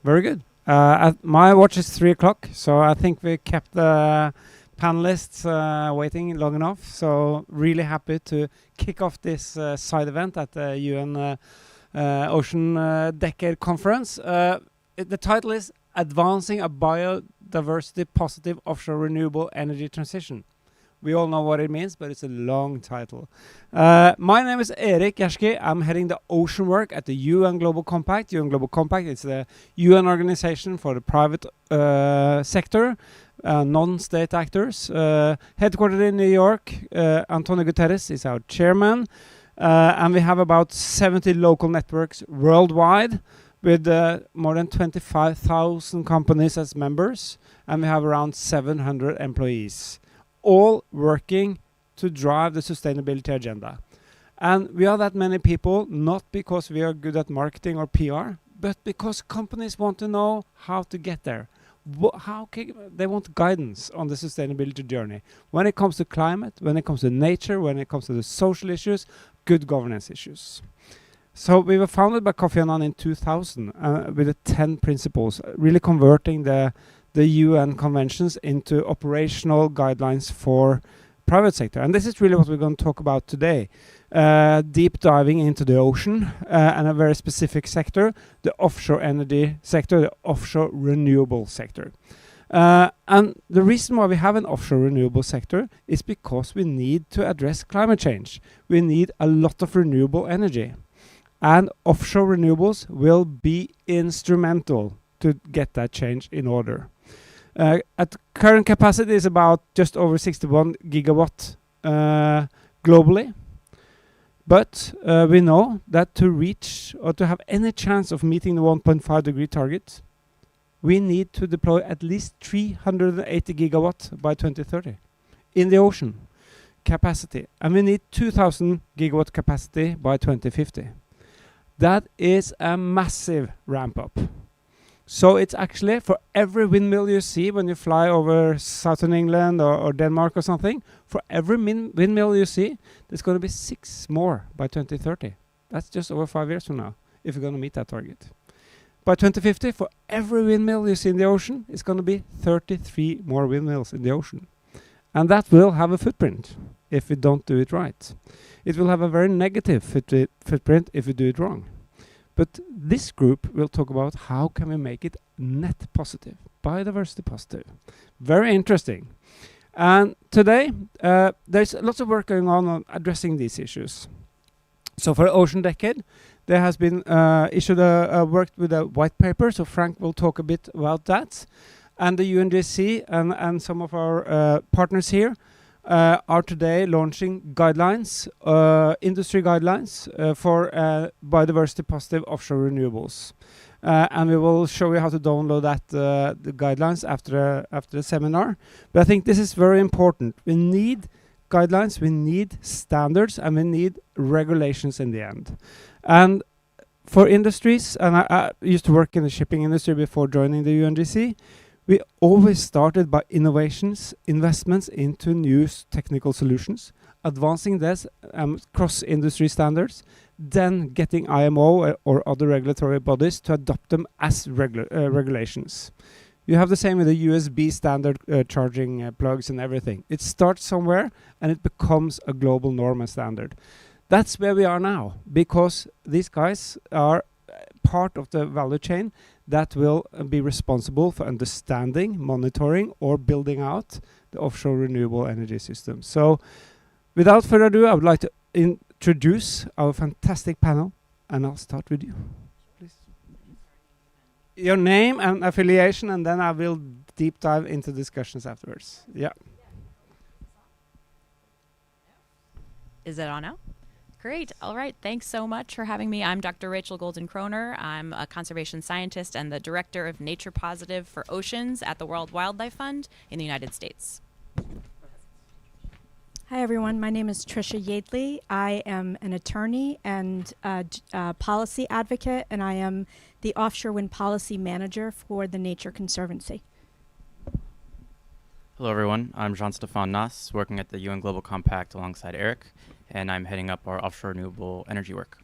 Very good. My watch is 3 o'clock, so I think we kept the panelists waiting long enough. So really happy to kick off this side event at the UN Ocean Decade Conference. The title is Advancing a Biodiversity-Positive Offshore Renewable Energy Transition. We all know what it means, but it's a long title. My name is Erik Gjerski. I'm heading the ocean work at the UN Global Compact. UN Global Compact is the UN organization for the private sector, non-state actors. Headquartered in New York, Antonio Guterres is our chairman. And we have about 70 local networks worldwide with more than 25,000 companies as members. And we have around 700 employees, all working to drive the sustainability agenda. And we are that many people, not because we are good at marketing or PR, but because companies want to know how to get there. They want guidance on the sustainability journey. When it comes to climate, when it comes to nature, when it comes to the social issues, good governance issues. So we were founded by Kofi Annan in 2000 with the 10 principles, really converting the UN conventions into operational guidelines for private sector. And this is really what we're going to talk about today. Deep diving into the ocean and a very specific sector, the offshore energy sector, the offshore renewable sector. And the reason why we have an offshore renewable sector is because we need to address climate change. We need a lot of renewable energy. And offshore renewables will be instrumental to get that change in order. At current capacity is about just over 61 gigawatt globally. But we know that to reach or to have any chance of meeting the 1.5 degree target, we need to deploy at least 380 gigawatt by 2030 in the ocean capacity. And we need 2,000 gigawatt capacity by 2050. That is a massive ramp up. So it's actually for every windmill you see when you fly over southern England or Denmark or something, for every windmill you see, there's going to be 6 more by 2030. That's just over 5 years from now, if you're going to meet that target. By 2050, for every windmill you see in the ocean, it's going to be 33 more windmills in the ocean. And that will have a footprint if we don't do it right. It will have a very negative footprint if we do it wrong. But this group will talk about how can we make it net positive, biodiversity positive. Very interesting. And today, there's lots of work going on addressing these issues. So for Ocean Decade, there has been issued worked with a white paper, so Frank will talk a bit about that. And the UNGC and some of our partners here are today launching guidelines, industry guidelines for biodiversity positive offshore renewables. And we will show you how to download that the guidelines after the seminar. But I think this is very important. We need guidelines, we need standards, and we need regulations in the end. And for industries, and I used to work in the shipping industry before joining the UNGC, we always started by innovations, investments into new technical solutions, advancing this cross-industry standards, then getting IMO or other regulatory bodies to adopt them as regulations. You have the same with the USB standard charging plugs and everything. It starts somewhere and it becomes a global norm and standard. That's where we are now, because these guys are part of the value chain that will be responsible for understanding, monitoring, or building out the offshore renewable energy system. So without further ado, I would like to introduce our fantastic panel, and I'll start with you. Please. Your name and affiliation, and then I will deep dive into discussions afterwards. Yeah. Is it on now? Great. All right. Thanks so much for having me. I'm Dr. Rachel Golden-Kroner. I'm a conservation scientist and the director of Nature Positive for Oceans at the World Wildlife Fund in the United States. Hi, everyone. My name is Trisha Yadley. I am an attorney and policy advocate, and I am the Offshore Wind Policy Manager for the Nature Conservancy. Hello, everyone. I'm Jean-Stéphane Nass, working at the UN Global Compact alongside Eric, and I'm heading up our offshore renewable energy work.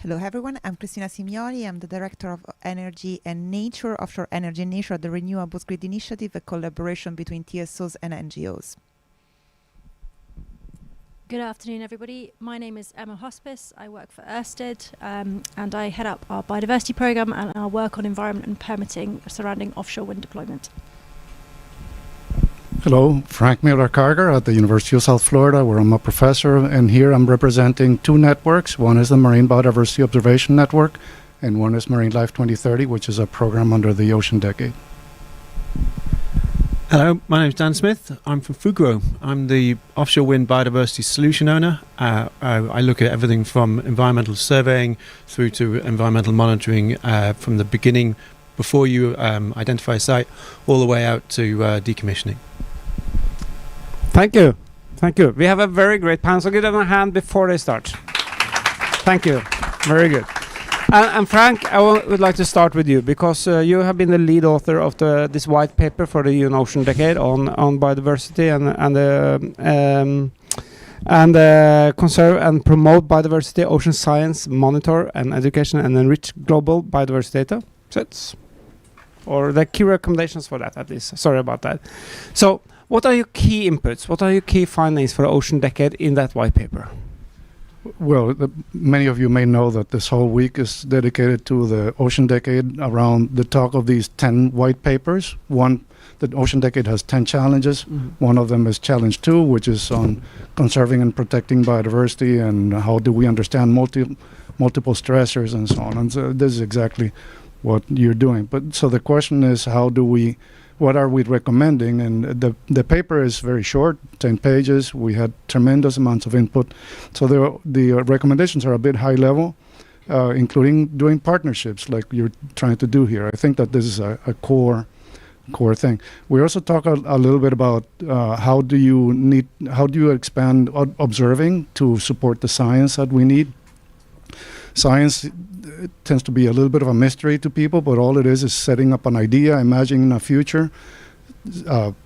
Hello everyone, I'm Cristina Simioli. I'm the Director of Energy and Nature, Offshore Energy and Nature at the Renewables Grid Initiative, a collaboration between TSOs and NGOs. Good afternoon, everybody. My name is Emma Hospice. I work for Ørsted, and I head up our biodiversity program and our work on environment and permitting surrounding offshore wind deployment. Hello, Frank Miller-Carger at the University of South Florida, where I'm a professor, and here I'm representing two networks. One is the Marine Biodiversity Observation Network, and one is Marine Life 2030, which is a program under the Ocean Decade. Hello, my name is Dan Smith. I'm from Fugro. I'm the offshore wind biodiversity solution owner. I look at everything from environmental surveying through to environmental monitoring from the beginning, before you identify a site, all the way out to decommissioning. Thank you. Thank you. We have a very great panel, so give them a hand before they start. Thank you. Very good. And Frank, I would like to start with you, because you have been the lead author of this white paper for the UN Ocean Decade on biodiversity and conserve and promote biodiversity, ocean science, monitor and education, and enrich global biodiversity data sets. Or the key recommendations for that, at least. Sorry about that. So, what are your key inputs? What are your key findings for the Ocean Decade in that white paper? Well, many of you may know that this whole week is dedicated to the Ocean Decade around the talk of these 10 white papers. The Ocean Decade has 10 challenges. Mm-hmm. One of them is Challenge 2, which is on conserving and protecting biodiversity and how do we understand multiple stressors and so on. And so this is exactly what you're doing. But so the question is, what are we recommending? And the paper is very short, 10 pages. We had tremendous amounts of input. So the recommendations are a bit high level, including doing partnerships like you're trying to do here. I think that this is a core thing. We also talk a little bit about how do you expand observing to support the science that we need. Science tends to be a little bit of a mystery to people, but all it is setting up an idea, imagining a future,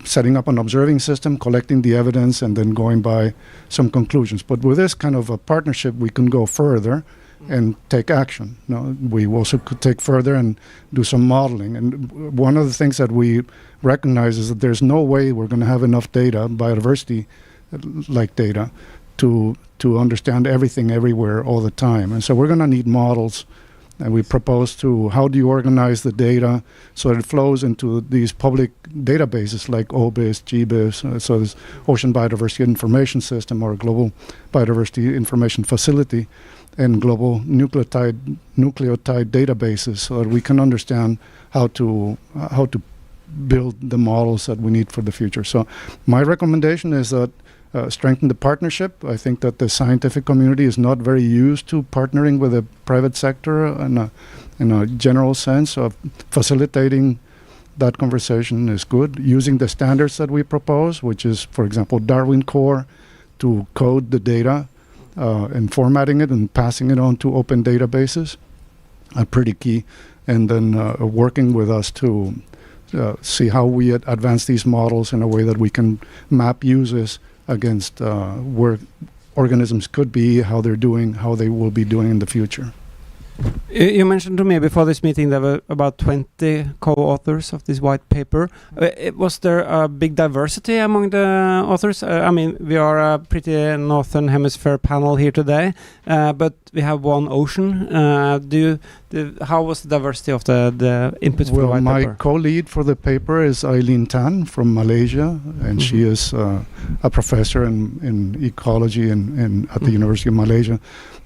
setting up an observing system, collecting the evidence, and then going by some conclusions. But with this kind of a partnership, we can go further and take action. We also could take further and do some modeling. And one of the things that we recognize is that there's no way we're going to have enough data, biodiversity-like data, to understand everything everywhere all the time. And so we're going to need models, and we propose to how do you organize the data so that it flows into these public databases like OBIS, GBIS, so this Ocean Biodiversity Information System or Global Biodiversity Information Facility, and global nucleotide databases, so that we can understand how to build the models that we need for the future. So my recommendation is that strengthen the partnership. I think that the scientific community is not very used to partnering with the private sector in a general sense. Of facilitating that conversation is good. Using the standards that we propose, which is, for example, Darwin Core, to code the data and formatting it and passing it on to open databases, are pretty key. And then working with us to see how we advance these models in a way that we can map uses against where organisms could be, how they're doing, how they will be doing in the future. You mentioned to me before this meeting there were about 20 co-authors of this white paper. Was there a big diversity among the authors? I mean, we are a pretty northern hemisphere panel here today, but we have one ocean. How was the diversity of the inputs for the white paper? My co-lead for the paper is Eileen Tan from Malaysia, and she is a professor in ecology at the University of Malaysia.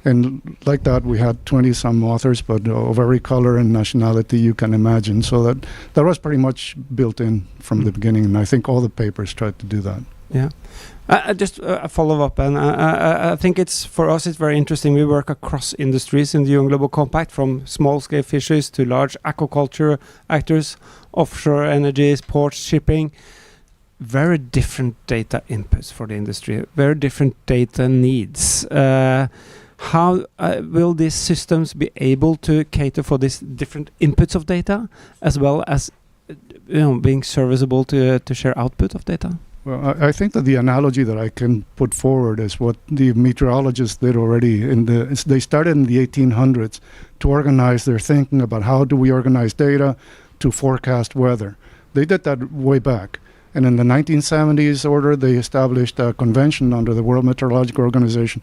And like that, we had 20-some authors, but of every color and nationality you can imagine. So that was pretty much built in from the beginning, and I think all the papers tried to do that. Yeah. Just a follow-up, and I think for us it's very interesting. We work across industries in the UN Global Compact, from small-scale fisheries to large aquaculture actors, offshore energies, ports, shipping. Very different data inputs for the industry, very different data needs. How will these systems be able to cater for these different inputs of data, as well as being serviceable to share output of data? Well, I think that the analogy that I can put forward is what the meteorologists did already. They started in the 1800s to organize their thinking about how do we organize data to forecast weather. They did that way back. And in the 1970s order, they established a convention under the World Meteorological Organization.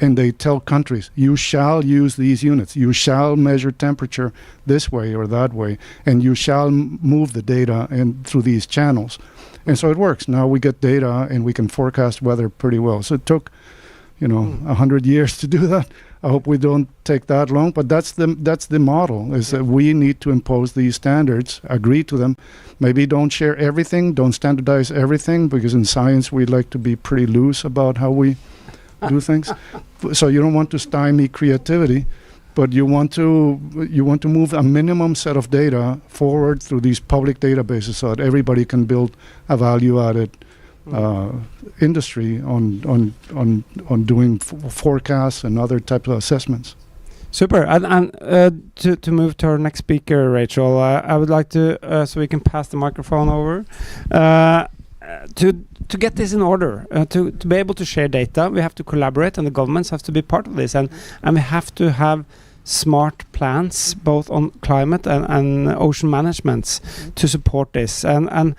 And they tell countries, you shall use these units. You shall measure temperature this way or that way. And you shall move the data through these channels. And so it works. Now we get data and we can forecast weather pretty well. So it took, 100 years to do that. I hope we don't take that long, but that's the model, is that we need to impose these standards, agree to them. Maybe don't share everything, don't standardize everything, because in science we like to be pretty loose about how we do things. So you don't want to stymie creativity, but you want to move a minimum set of data forward through these public databases so that everybody can build a value-added industry on doing forecasts and other types of assessments. Super. And to move to our next speaker, Rachel, I would like to, so we can pass the microphone over, to get this in order, to be able to share data, we have to collaborate, and the governments have to be part of this, and we have to have smart plans both on climate and ocean management to support this. And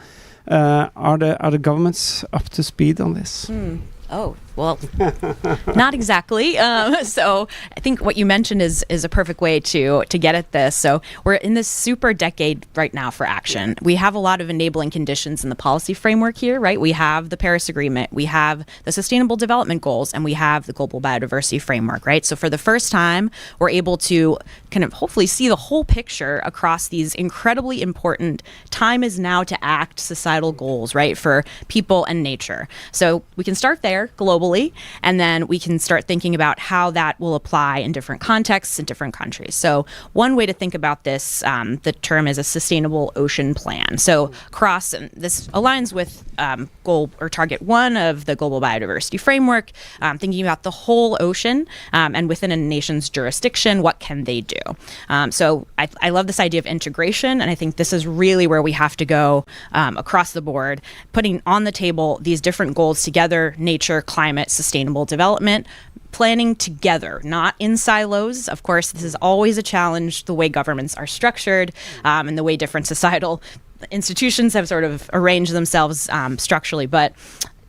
are the governments up to speed on this? Oh, well, not exactly. So I think what you mentioned is a perfect way to get at this. So we're in this super decade right now for action. We have a lot of enabling conditions in the policy framework here, right? We have the Paris Agreement, we have the Sustainable Development Goals, and we have the Global Biodiversity Framework, right? So for the first time, we're able to kind of hopefully see the whole picture across these incredibly important time is now to act societal goals, right, for people and nature. So we can start there globally, and then we can start thinking about how that will apply in different contexts in different countries. So one way to think about this, the term is a sustainable ocean plan. So this aligns with goal or target 1 of the Global Biodiversity Framework, thinking about the whole ocean and within a nation's jurisdiction, what can they do? So I love this idea of integration, and I think this is really where we have to go across the board, putting on the table these different goals together: nature, climate, sustainable development, planning together, not in silos. Of course, this is always a challenge, the way governments are structured and the way different societal institutions have sort of arranged themselves structurally. But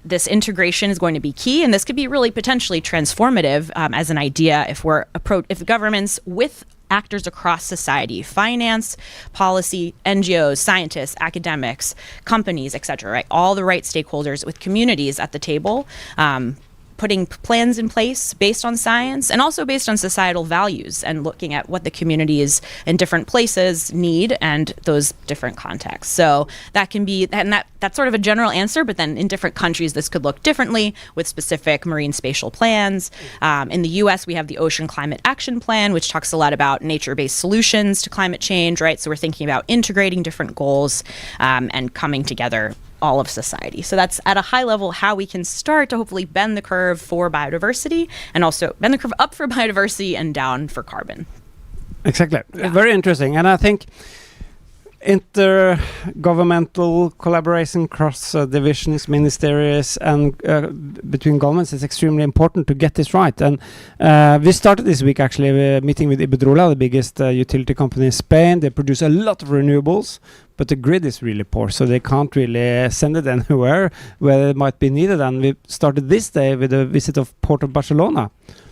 this integration is going to be key, and this could be really potentially transformative as an idea if governments with actors across society, finance, policy, NGOs, scientists, academics, companies, etc., right? All the right stakeholders with communities at the table, putting plans in place based on science and also based on societal values, and looking at what the communities in different places need and those different contexts. So that can be, and that's sort of a general answer, but then in different countries this could look differently with specific marine spatial plans. In the US we have the Ocean Climate Action Plan, which talks a lot about nature-based solutions to climate change, right? So we're thinking about integrating different goals and coming together all of society. So that's at a high level how we can start to hopefully bend the curve for biodiversity, and also bend the curve up for biodiversity and down for carbon. Exactly. Yeah. Very interesting. And I think intergovernmental collaboration across divisions, ministries, and between governments is extremely important to get this right. And we started this week actually a meeting with Iberdrola, the biggest utility company in Spain. They produce a lot of renewables, but the grid is really poor, so they can't really send it anywhere where it might be needed. And we started this day with a visit of Port of Barcelona.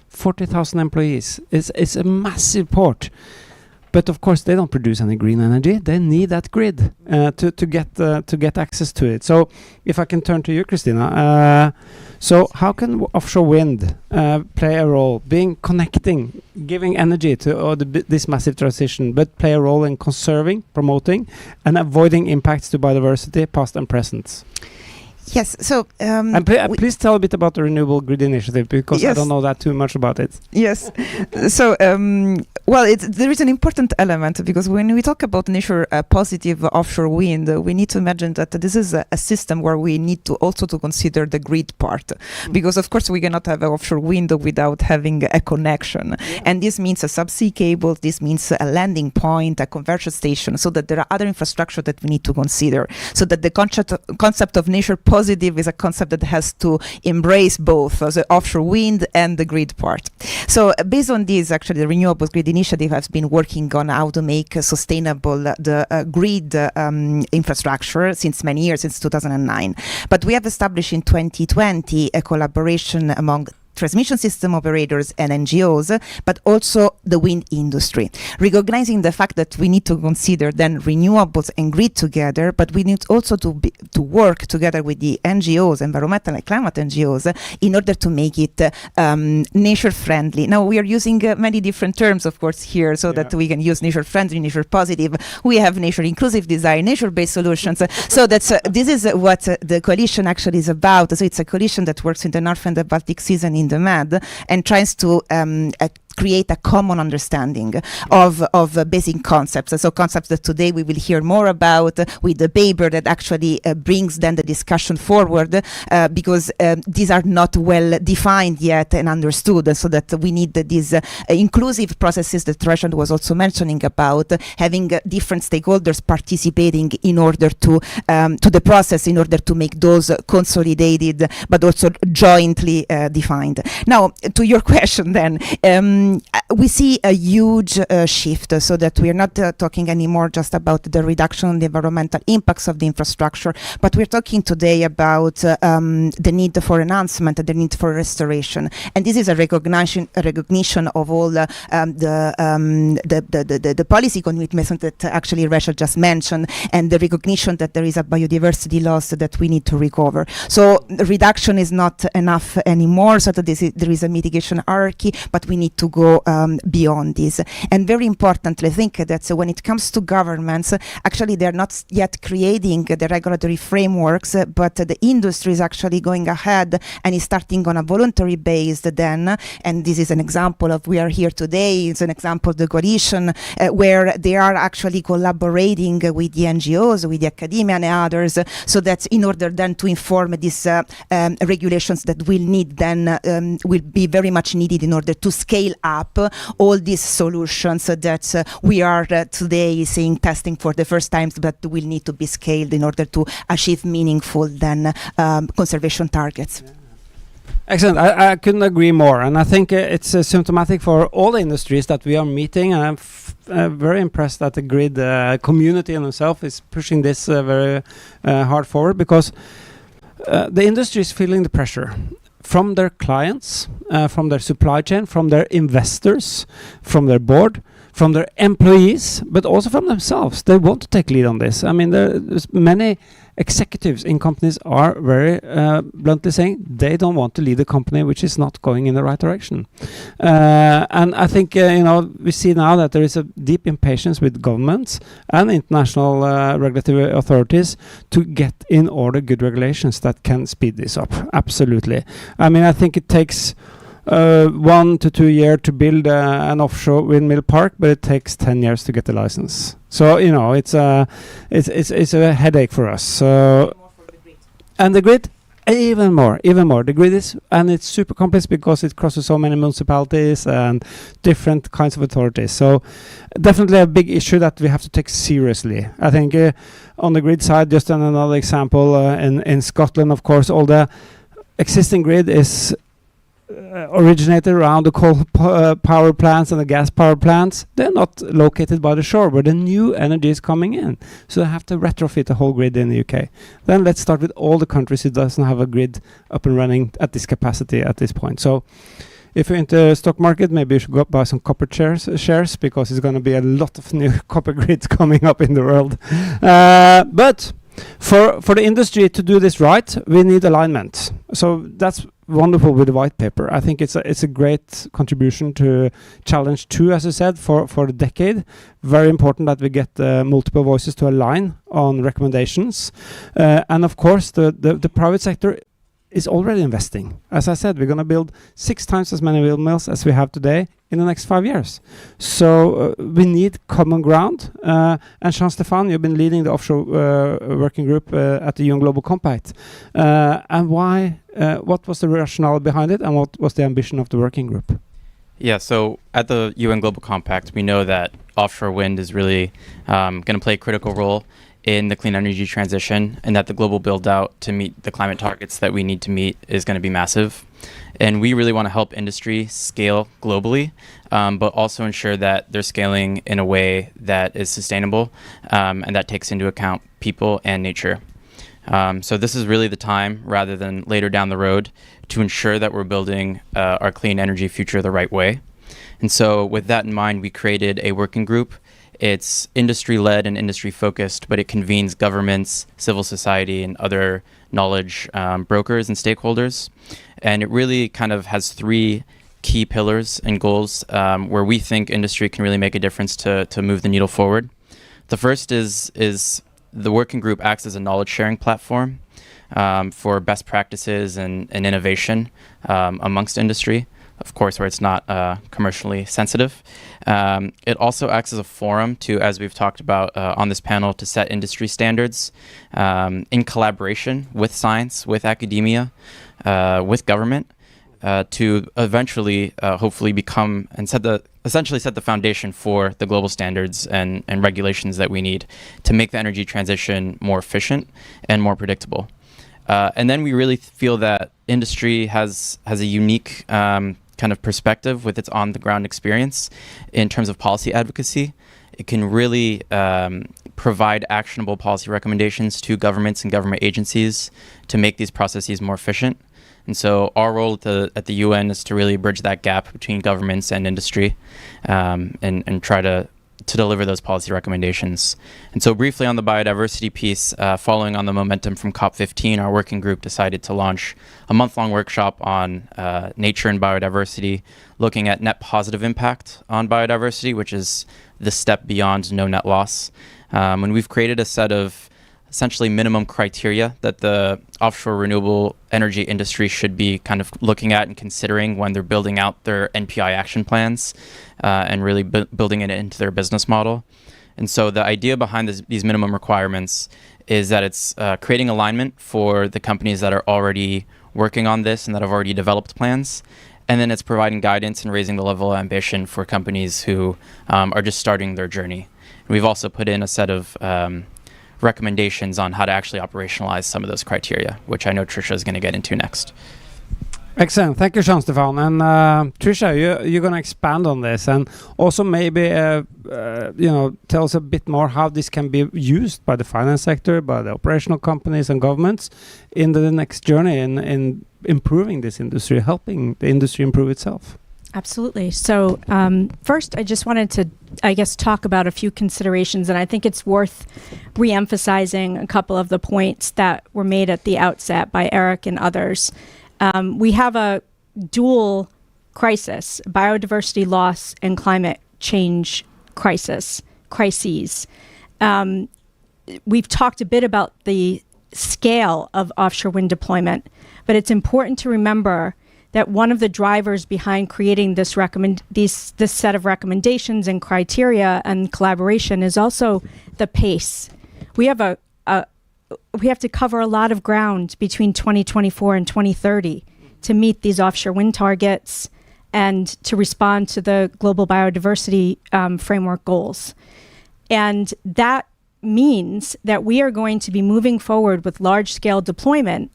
40,000 employees. It's a massive port. But of course, they don't produce any green energy. They need that grid to get access to it. So, if I can turn to you, Christina. So, how can offshore wind play a role, connecting, giving energy to this massive transition, but play a role in conserving, promoting, and avoiding impacts to biodiversity, past and present? Yes, so... and please tell a bit about the Renewable Grid Initiative, because I don't know that too much about it. Yes. So, there is an important element, because when we talk about nature-positive offshore wind, we need to imagine that this is a system where we need to also to consider the grid part. Because, of course, we cannot have offshore wind without having a connection. Yeah. And this means a subsea cable, this means a landing point, a conversion station, so that there are other infrastructure that we need to consider. So that the concept of nature-positive positive is a concept that has to embrace both the offshore wind and the grid part. So based on this, actually, the Renewable Grid Initiative has been working on how to make sustainable the grid infrastructure since many years, since 2009. But we have established in 2020 a collaboration among transmission system operators and NGOs, but also the wind industry, recognizing the fact that we need to consider then renewables and grid together, but we need also to work together with the NGOs, environmental and climate NGOs, in order to make it nature friendly. Now we are using many different terms, of course, here, so that we can use nature friendly, nature positive. We have nature inclusive design, nature based solutions. So that's this is what the coalition actually is about. So it's a coalition that works in the North and the Baltic Seas and in the Med, and tries to create a common understanding of basic concepts. So concepts that today we will hear more about with the paper that actually brings then the discussion forward, because these are not well defined yet and understood, so that we need these inclusive processes that Rashad was also mentioning about, having different stakeholders participating in order to the process, in order to make those consolidated but also jointly defined. Now, to your question then, we see a huge shift, so that we are not talking anymore just about the reduction in the environmental impacts of the infrastructure, but we're talking today about the need for enhancement, the need for restoration. And this is a recognition of all the policy commitments that actually Rashad just mentioned, and the recognition that there is a biodiversity loss that we need to recover. So reduction is not enough anymore, so that there is a mitigation hierarchy, but we need to go beyond this. And very importantly, I think that when it comes to governments, actually they're not yet creating the regulatory frameworks, but the industry is actually going ahead and is starting on a voluntary base then. And this is an example of we are here today. It's an example of the coalition where they are actually collaborating with the NGOs, with the academia and others, so that in order then to inform these regulations that will need then will be very much needed in order to scale up all these solutions that we are today seeing testing for the first time, but will need to be scaled in order to achieve meaningful then conservation targets. Yeah. Excellent. I couldn't agree more, and I think it's symptomatic for all the industries that we are meeting, and I'm very impressed that the grid community in itself is pushing this very hard forward, because the industry is feeling the pressure from their clients, from their supply chain, from their investors, from their board, from their employees, but also from themselves. They want to take lead on this. I mean, there's many executives in companies are very bluntly saying they don't want to lead a company which is not going in the right direction. And I think we see now that there is a deep impatience with governments and international regulatory authorities to get in order good regulations that can speed this up. Absolutely. I mean, I think it takes 1 to 2 years to build an offshore windmill park, but it takes 10 years to get the license. So it's a headache for us. So, and the grid, even more. The grid is, and it's super complex because it crosses so many municipalities and different kinds of authorities. So definitely a big issue that we have to take seriously. I think on the grid side, just another example, in Scotland, of course, all the existing grid is originated around the coal power plants and the gas power plants. They're not located by the shore where the new energy is coming in. So they have to retrofit the whole grid in the UK. Then let's start with all the countries who doesn't have a grid up and running at this capacity at this point. So if you're into the stock market, maybe you should go buy some copper shares because it's going to be a lot of new copper grids coming up in the world. But for the industry to do this right, we need alignment. So that's wonderful with the white paper. I think it's a great contribution to challenge 2, as I said, for the decade. Very important that we get multiple voices to align on recommendations. And of course, the private sector is already investing. As I said, we're going to build 6 times as many windmills as we have today in the next 5 years. So we need common ground. And Jean-Stéphane, you've been leading the offshore working group at the UN Global Compact. And why? What was the rationale behind it, and what was the ambition of the working group? Yeah, so at the UN Global Compact, we know that offshore wind is really going to play a critical role in the clean energy transition, and that the global build out to meet the climate targets that we need to meet is going to be massive. And we really want to help industry scale globally, but also ensure that they're scaling in a way that is sustainable and that takes into account people and nature. So this is really the time, rather than later down the road, to ensure that we're building our clean energy future the right way. And so with that in mind, we created a working group. It's industry-led and industry-focused, but it convenes governments, civil society, and other knowledge brokers and stakeholders. And it really kind of has three key pillars and goals where we think industry can really make a difference to move the needle forward. The first is the working group acts as a knowledge-sharing platform for best practices and innovation amongst industry, of course, where it's not commercially sensitive. It also acts as a forum to, as we've talked about on this panel, to set industry standards in collaboration with science, with academia, with government, to eventually, hopefully, become and essentially set the foundation for the global standards and regulations that we need to make the energy transition more efficient and more predictable. And then we really feel that industry has a unique kind of perspective with its on-the-ground experience in terms of policy advocacy. It can really provide actionable policy recommendations to governments and government agencies to make these processes more efficient. And so our role at the UN is to really bridge that gap between governments and industry and try to deliver those policy recommendations. And so briefly on the biodiversity piece, following on the momentum from COP15, our working group decided to launch a month-long workshop on nature and biodiversity, looking at net positive impact on biodiversity, which is the step beyond no net loss. And we've created a set of essentially minimum criteria that the offshore renewable energy industry should be kind of looking at and considering when they're building out their NPI action plans and really building it into their business model. And so the idea behind these minimum requirements is that it's creating alignment for the companies that are already working on this and that have already developed plans. And then it's providing guidance and raising the level of ambition for companies who are just starting their journey. And we've also put in a set of recommendations on how to actually operationalize some of those criteria, which I know Trisha is going to get into next. Excellent. Thank you, Jean-Stéphane. And Trisha, you're going to expand on this and also maybe tell us a bit more how this can be used by the finance sector, by the operational companies and governments in the next journey in improving this industry, helping the industry improve itself. Absolutely. So first, I just wanted to, talk about a few considerations, and I think it's worth re-emphasizing a couple of the points that were made at the outset by Eric and others. We have a dual crisis, biodiversity loss and climate change crises. We've talked a bit about the scale of offshore wind deployment, but it's important to remember that one of the drivers behind creating this set of recommendations and criteria and collaboration is also the pace. We have to cover a lot of ground between 2024 and 2030 to meet these offshore wind targets and to respond to the global biodiversity framework goals. And that means that we are going to be moving forward with large-scale deployment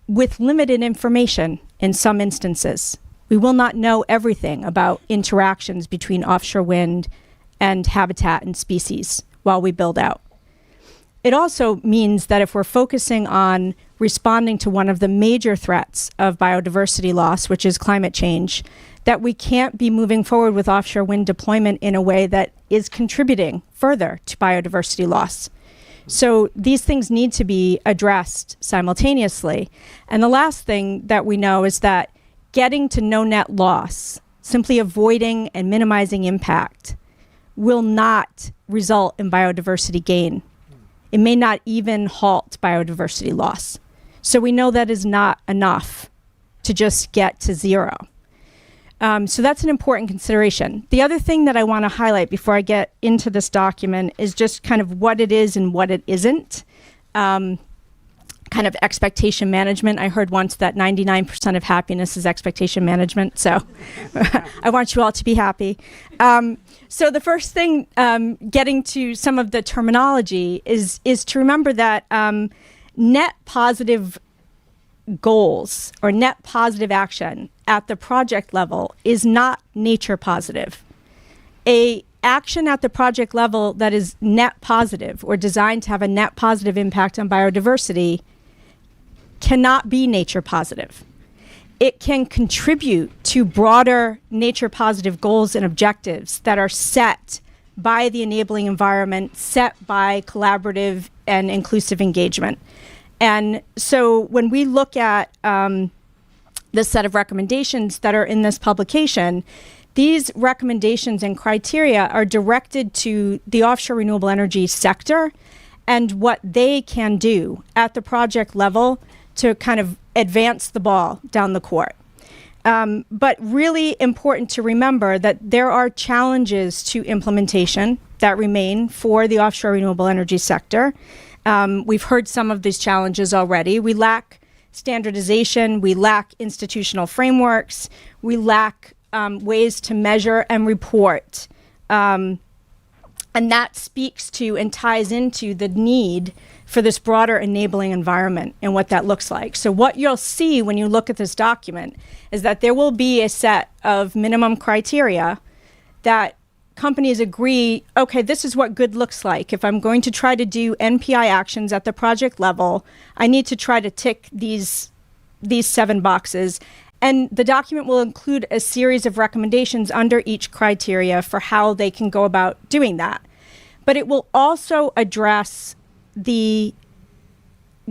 with limited information in some instances. We will not know everything about interactions between offshore wind and habitat and species while we build out. It also means that if we're focusing on responding to one of the major threats of biodiversity loss, which is climate change, that we can't be moving forward with offshore wind deployment in a way that is contributing further to biodiversity loss. So these things need to be addressed simultaneously. And the last thing that we know is that getting to no net loss, simply avoiding and minimizing impact, will not result in biodiversity gain. It may not even halt biodiversity loss. So we know that is not enough to just get to zero. So that's an important consideration. The other thing that I want to highlight before I get into this document is just kind of what it is and what it isn't. kind of expectation management. I heard once that 99% of happiness is expectation management. So I want you all to be happy. So the first thing, getting to some of the terminology, is to remember that net positive goals or net positive action at the project level is not nature positive. A action at the project level that is net positive or designed to have a net positive impact on biodiversity cannot be nature positive. It can contribute to broader nature positive goals and objectives that are set by the enabling environment, set by collaborative and inclusive engagement. And so when we look at this set of recommendations that are in this publication, these recommendations and criteria are directed to the offshore renewable energy sector and what they can do at the project level to kind of advance the ball down the court. But really important to remember that there are challenges to implementation that remain for the offshore renewable energy sector. We've heard some of these challenges already. We lack standardization, we lack institutional frameworks, we lack ways to measure and report. And that speaks to and ties into the need for this broader enabling environment and what that looks like. So what you'll see when you look at this document is that there will be a set of minimum criteria that companies agree, okay, this is what good looks like. If I'm going to try to do NPI actions at the project level, I need to try to tick these 7 boxes. And the document will include a series of recommendations under each criteria for how they can go about doing that. But it will also address the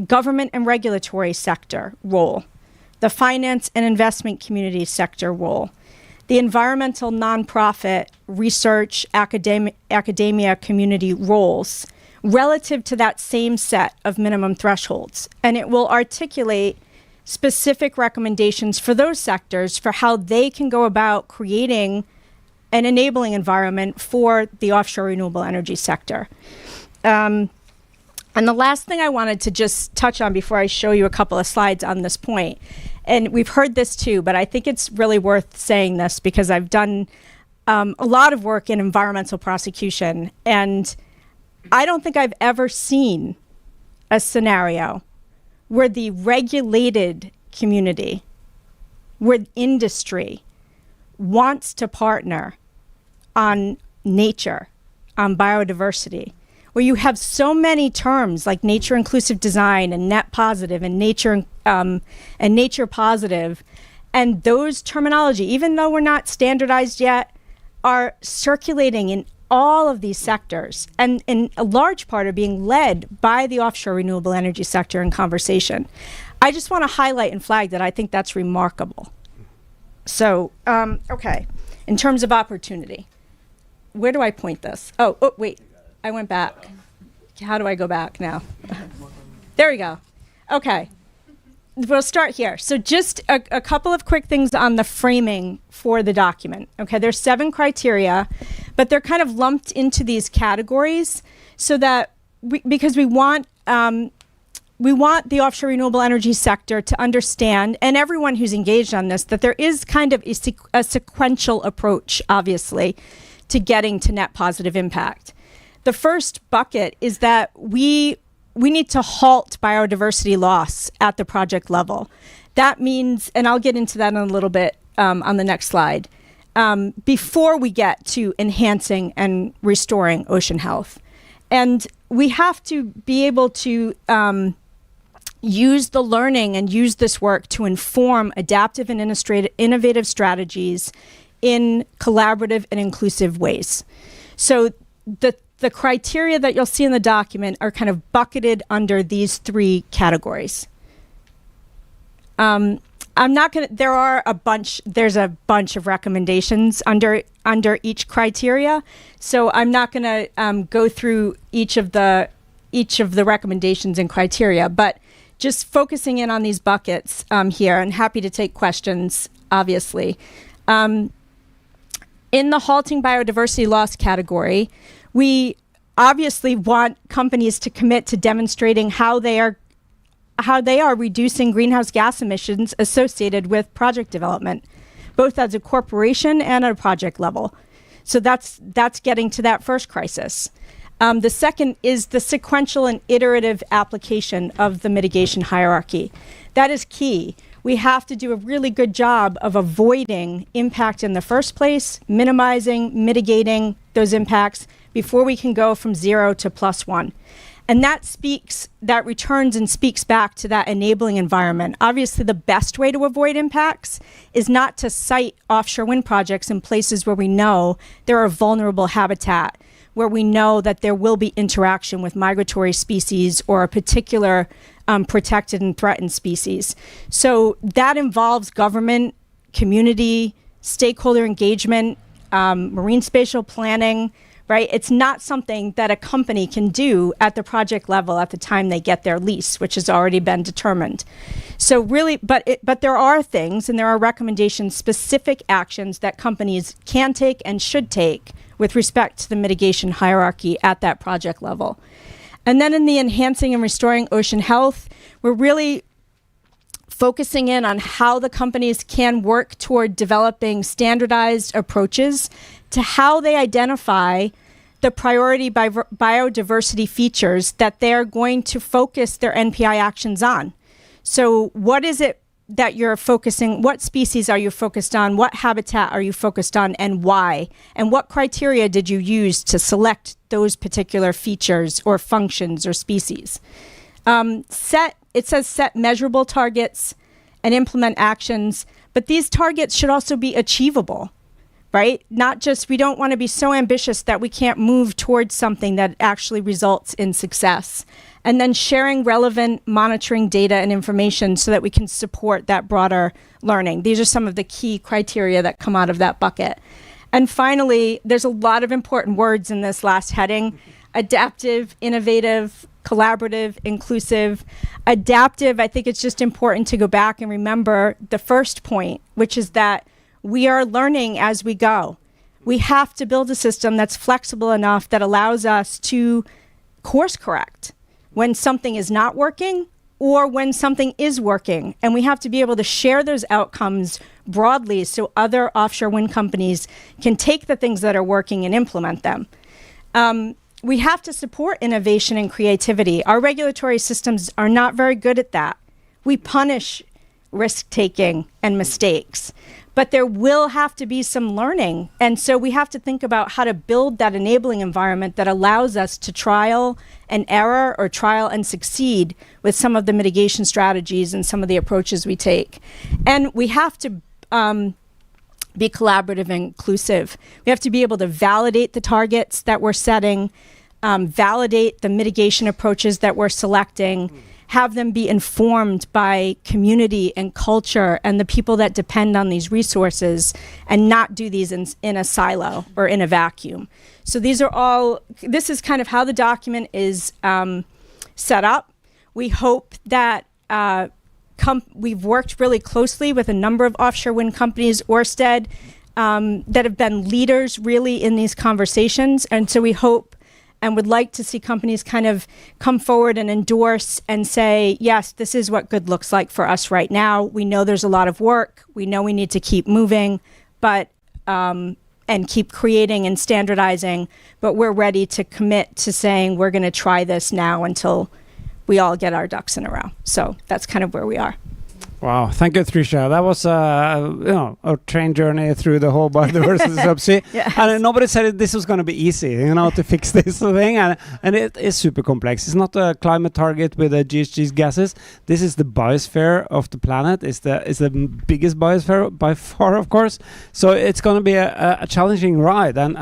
government and regulatory sector role, the finance and investment community sector role, the environmental nonprofit, research, academia community roles relative to that same set of minimum thresholds. And it will articulate specific recommendations for those sectors for how they can go about creating an enabling environment for the offshore renewable energy sector. And the last thing I wanted to just touch on before I show you a couple of slides on this point, and we've heard this too, but I think it's really worth saying this because I've done a lot of work in environmental prosecution, and I don't think I've ever seen a scenario where the regulated community, where industry wants to partner on nature, on biodiversity, where you have so many terms like nature inclusive design and net positive and nature positive, and those terminology, even though we're not standardized yet, are circulating in all of these sectors, and in a large part are being led by the offshore renewable energy sector in conversation. I just want to highlight and flag that I think that's remarkable. So, okay, in terms of opportunity, where do I point this? Oh, wait, I went back. How do I go back now? There we go. Okay, we'll start here. So just a couple of quick things on the framing for the document. Okay, there's 7 criteria, but they're kind of lumped into these categories so that because we want the offshore renewable energy sector to understand, and everyone who's engaged on this, that there is kind of a sequential approach, obviously, to getting to net positive impact. The first bucket is that we need to halt biodiversity loss at the project level. That means, and I'll get into that in a little bit on the next slide, before we get to enhancing and restoring ocean health. And we have to be able to use the learning and use this work to inform adaptive and innovative strategies in collaborative and inclusive ways. So the criteria that you'll see in the document are kind of bucketed under these 3 categories. I'm not gonna, there's a bunch of recommendations under each criteria. So I'm not gonna go through each of the recommendations and criteria, but just focusing in on these buckets here, and happy to take questions, obviously. In the halting biodiversity loss category, we obviously want companies to commit to demonstrating how they are how they are reducing greenhouse gas emissions associated with project development, both as a corporation and at a project level. So that's getting to that first crisis. The second is the sequential and iterative application of the mitigation hierarchy. That is key. We have to do a really good job of avoiding impact in the first place, minimizing, mitigating those impacts before we can go from 0 to +1. And that returns and speaks back to that enabling environment. Obviously, the best way to avoid impacts is not to site offshore wind projects in places where we know there are vulnerable habitat, where we know that there will be interaction with migratory species or a particular protected and threatened species. So that involves government, community, stakeholder engagement, marine spatial planning, right? It's not something that a company can do at the project level at the time they get their lease, which has already been determined. So really, but there are things and there are recommendations, specific actions that companies can take and should take with respect to the mitigation hierarchy at that project level. And then in the enhancing and restoring ocean health, we're really focusing in on how the companies can work toward developing standardized approaches to how they identify the priority biodiversity features that they're going to focus their NPI actions on. So what is it that you're focusing, what species are you focused on, what habitat are you focused on, and why? And what criteria did you use to select those particular features or functions or species? It says set measurable targets and implement actions, but these targets should also be achievable, right? Not just, we don't want to be so ambitious that we can't move towards something that actually results in success. And then sharing relevant monitoring data and information so that we can support that broader learning. These are some of the key criteria that come out of that bucket. And finally, there's a lot of important words in this last heading: adaptive, innovative, collaborative, inclusive. Adaptive, I think it's just important to go back and remember the first point, which is that we are learning as we go. We have to build a system that's flexible enough that allows us to course correct when something is not working or when something is working. And we have to be able to share those outcomes broadly so other offshore wind companies can take the things that are working and implement them. We have to support innovation and creativity. Our regulatory systems are not very good at that. We punish risk-taking and mistakes, but there will have to be some learning. And so we have to think about how to build that enabling environment that allows us to trial and error or trial and succeed with some of the mitigation strategies and some of the approaches we take. And we have to be collaborative and inclusive. We have to be able to validate the targets that we're setting, validate the mitigation approaches that we're selecting, have them be informed by community and culture and the people that depend on these resources, and not do these in a silo or in a vacuum. So this is kind of how the document is set up. We hope that we've worked really closely with a number of offshore wind companies, Ørsted, that have been leaders really in these conversations. And so we hope and would like to see companies kind of come forward and endorse and say, yes, this is what good looks like for us right now. We know there's a lot of work. We know we need to keep moving, but and keep creating and standardizing, but we're ready to commit to saying we're going to try this now until we all get our ducks in a row. So that's kind of where we are. Wow, thank you, Trisha. That was a train journey through the whole biodiversity subsea. Yes. And nobody said this was going to be easy, to fix this thing. And it is super complex. It's not a climate target with the GHG gases. This is the biosphere of the planet. It's the biggest biosphere by far, of course. So it's going to be a challenging ride. And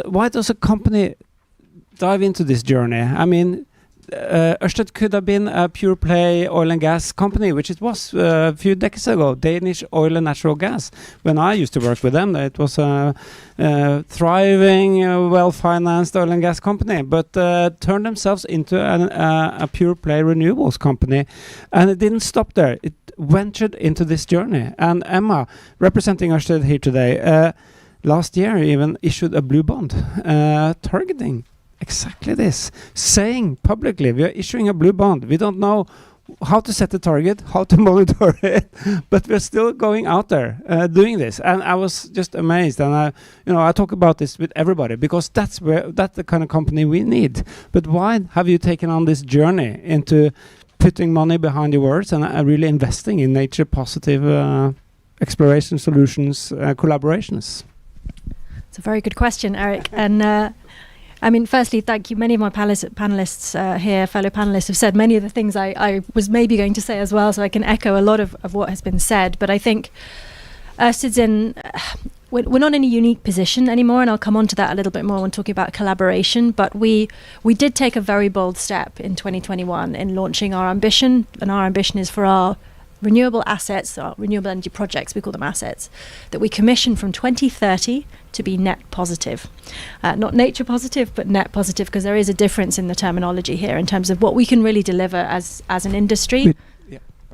why does a company dive into this journey? I mean, Ørsted could have been a pure play oil and gas company, which it was a few decades ago, Danish oil and natural gas. When I used to work with them, it was a thriving, well-financed oil and gas company, but turned themselves into a pure play renewables company. And it didn't stop there. It ventured into this journey. And Emma, representing Ørsted here today, last year even issued a blue bond targeting exactly this, saying publicly, we are issuing a blue bond. We don't know how to set the target, how to monitor it, but we're still going out there doing this. And I was just amazed. And I talk about this with everybody because that's the kind of company we need. But why have you taken on this journey into putting money behind your words and really investing in nature positive exploration solutions, collaborations? It's a very good question, Eric. And I mean, firstly, thank you. Many of my panelists here, fellow panelists, have said many of the things I was maybe going to say as well, so I can echo a lot of what has been said. But I think Ørsted's we're not in a unique position anymore, and I'll come on to that a little bit more when talking about collaboration. But we did take a very bold step in 2021 in launching our ambition, and our ambition is for our renewable assets, our renewable energy projects, we call them assets, that we commission from 2030 to be net positive. Not nature positive, but net positive, because there is a difference in the terminology here in terms of what we can really deliver as an industry,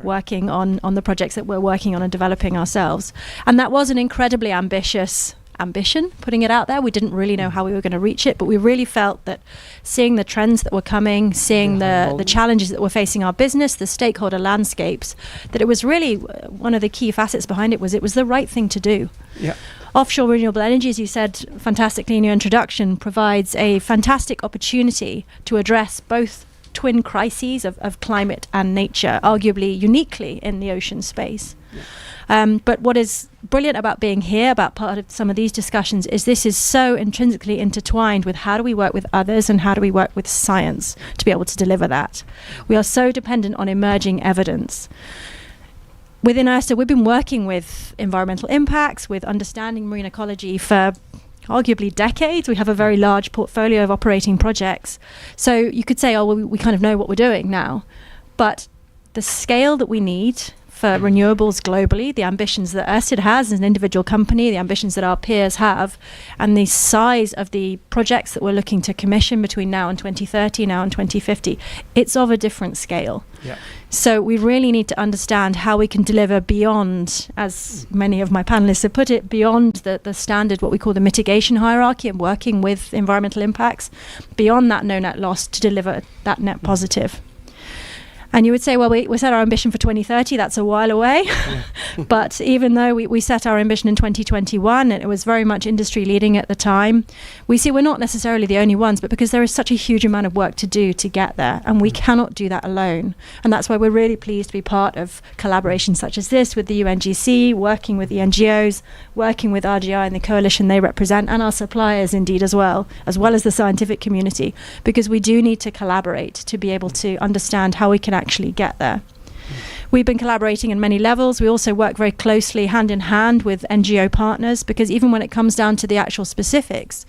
working on the projects that we're working on and developing ourselves. And that was an incredibly ambitious ambition, putting it out there. We didn't really know how we were going to reach it, but we really felt that seeing the trends that were coming, seeing the challenges that were facing our business, the stakeholder landscapes, that it was really one of the key facets behind it was the right thing to do. Yeah. Offshore renewable energy, as you said fantastically in your introduction, provides a fantastic opportunity to address both twin crises of climate and nature, arguably uniquely in the ocean space. Yeah. But what is brilliant about being here, about part of some of these discussions, is this is so intrinsically intertwined with how do we work with others and how do we work with science to be able to deliver that. We are so dependent on emerging evidence. Within Ørsted, we've been working with environmental impacts, with understanding marine ecology for arguably decades. We have a very large portfolio of operating projects. So you could say, oh, well, we kind of know what we're doing now. But the scale that we need for renewables globally, the ambitions that Ørsted has as an individual company, the ambitions that our peers have, and the size of the projects that we're looking to commission between now and 2030, now and 2050, it's of a different scale. Yeah. So we really need to understand how we can deliver beyond, as many of my panelists have put it, beyond the standard, what we call the mitigation hierarchy, and working with environmental impacts, beyond that no net loss to deliver that net positive. And you would say, well, we set our ambition for 2030, that's a while away. But even though we set our ambition in 2021, and it was very much industry leading at the time, we see we're not necessarily the only ones, but because there is such a huge amount of work to do to get there, and we cannot do that alone. And that's why we're really pleased to be part of collaborations such as this with the UNGC, working with the NGOs, working with RGI and the coalition they represent, and our suppliers indeed as well as the scientific community, because we do need to collaborate to be able to understand how we can actually get there. We've been collaborating in many levels. We also work very closely hand in hand with NGO partners, because even when it comes down to the actual specifics,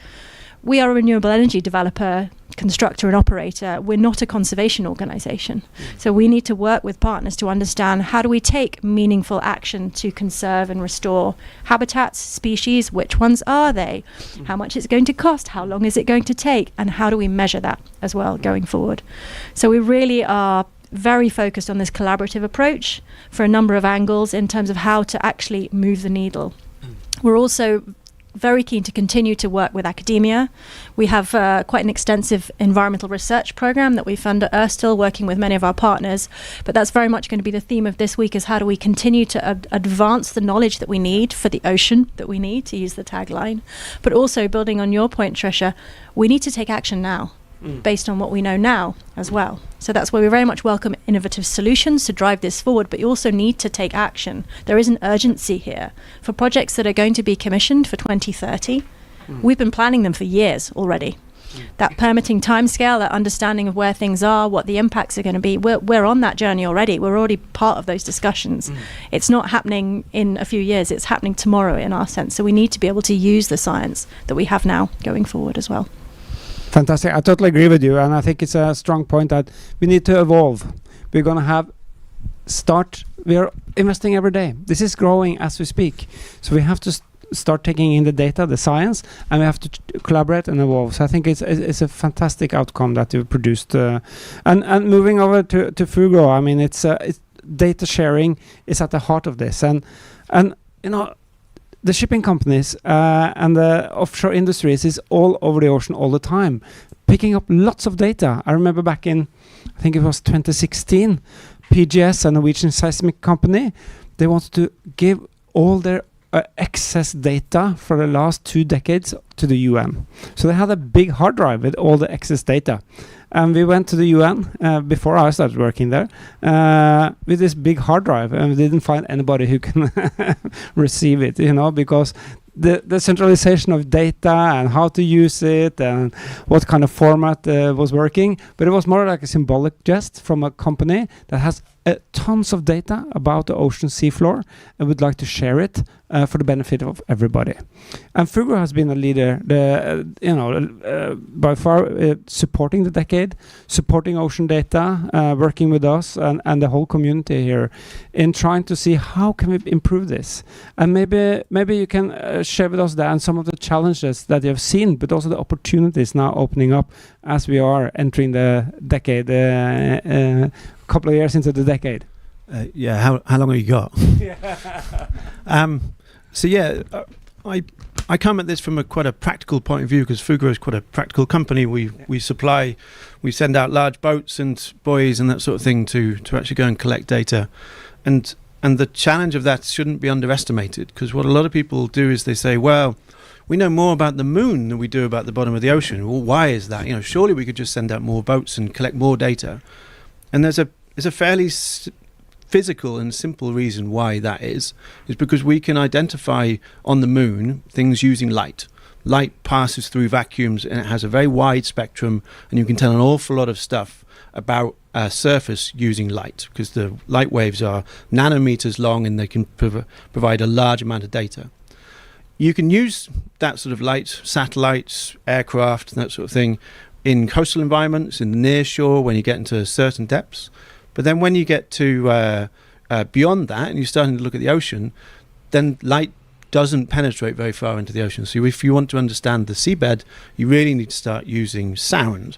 we are a renewable energy developer, constructor and operator. We're not a conservation organization. So we need to work with partners to understand how do we take meaningful action to conserve and restore habitats, species, which ones are they, how much it's going to cost, how long is it going to take, and how do we measure that as well going forward. So we really are very focused on this collaborative approach for a number of angles in terms of how to actually move the needle. We're also very keen to continue to work with academia. We have quite an extensive environmental research program that we fund at Ørsted, working with many of our partners. But that's very much going to be the theme of this week, is how do we continue to advance the knowledge that we need for the ocean that we need, to use the tagline. But also, building on your point, Tricia, we need to take action now, based on what we know now as well. So that's why we very much welcome innovative solutions to drive this forward, but you also need to take action. There is an urgency here for projects that are going to be commissioned for 2030. We've been planning them for years already. That permitting timescale, that understanding of where things are, what the impacts are going to be, we're on that journey already. We're already part of those discussions. It's not happening in a few years, it's happening tomorrow in our sense. So we need to be able to use the science that we have now going forward as well. Fantastic. I totally agree with you, and I think it's a strong point that we need to evolve. We're going to we are investing every day. This is growing as we speak. So we have to start taking in the data, the science, and we have to collaborate and evolve. So I think it's a fantastic outcome that you've produced. And moving over to Fugro, I mean, it's data sharing is at the heart of this. And you know, the shipping companies and the offshore industries is all over the ocean all the time, picking up lots of data. I remember back in, I think it was 2016, PGS, a Norwegian seismic company, they wanted to give all their excess data for the last 2 decades to the UN. So they had a big hard drive with all the excess data. And we went to the UN before I started working there with this big hard drive, and we didn't find anybody who can receive it, because the centralization of data and how to use it and what kind of format was working. But it was more like a symbolic gest from a company that has tons of data about the ocean seafloor and would like to share it for the benefit of everybody. And Fugro has been a leader, by far supporting the decade, supporting ocean data, working with us and the whole community here in trying to see how can we improve this. And maybe you can share with us, Dan, some of the challenges that you have seen, but also the opportunities now opening up as we are entering the decade, couple of years into the decade. How long have you got? I come at this from quite a practical point of view, because Fugro is quite a practical company. We send out large boats and buoys and that sort of thing to actually go and collect data, and the challenge of that shouldn't be underestimated, because what a lot of people do is they say, well, we know more about the moon than we do about the bottom of the ocean. Well, why is that? Surely we could just send out more boats and collect more data. And there's a fairly physical and simple reason why that is because we can identify on the moon things using light. Light passes through vacuums and it has a very wide spectrum, and you can tell an awful lot of stuff about a surface using light, because the light waves are nanometers long and they can provide a large amount of data. You can use that sort of light, satellites, aircraft, that sort of thing, in coastal environments, in the near shore, when you get into certain depths. But then when you get to beyond that and you're starting to look at the ocean, then light doesn't penetrate very far into the ocean. So if you want to understand the seabed, you really need to start using sound.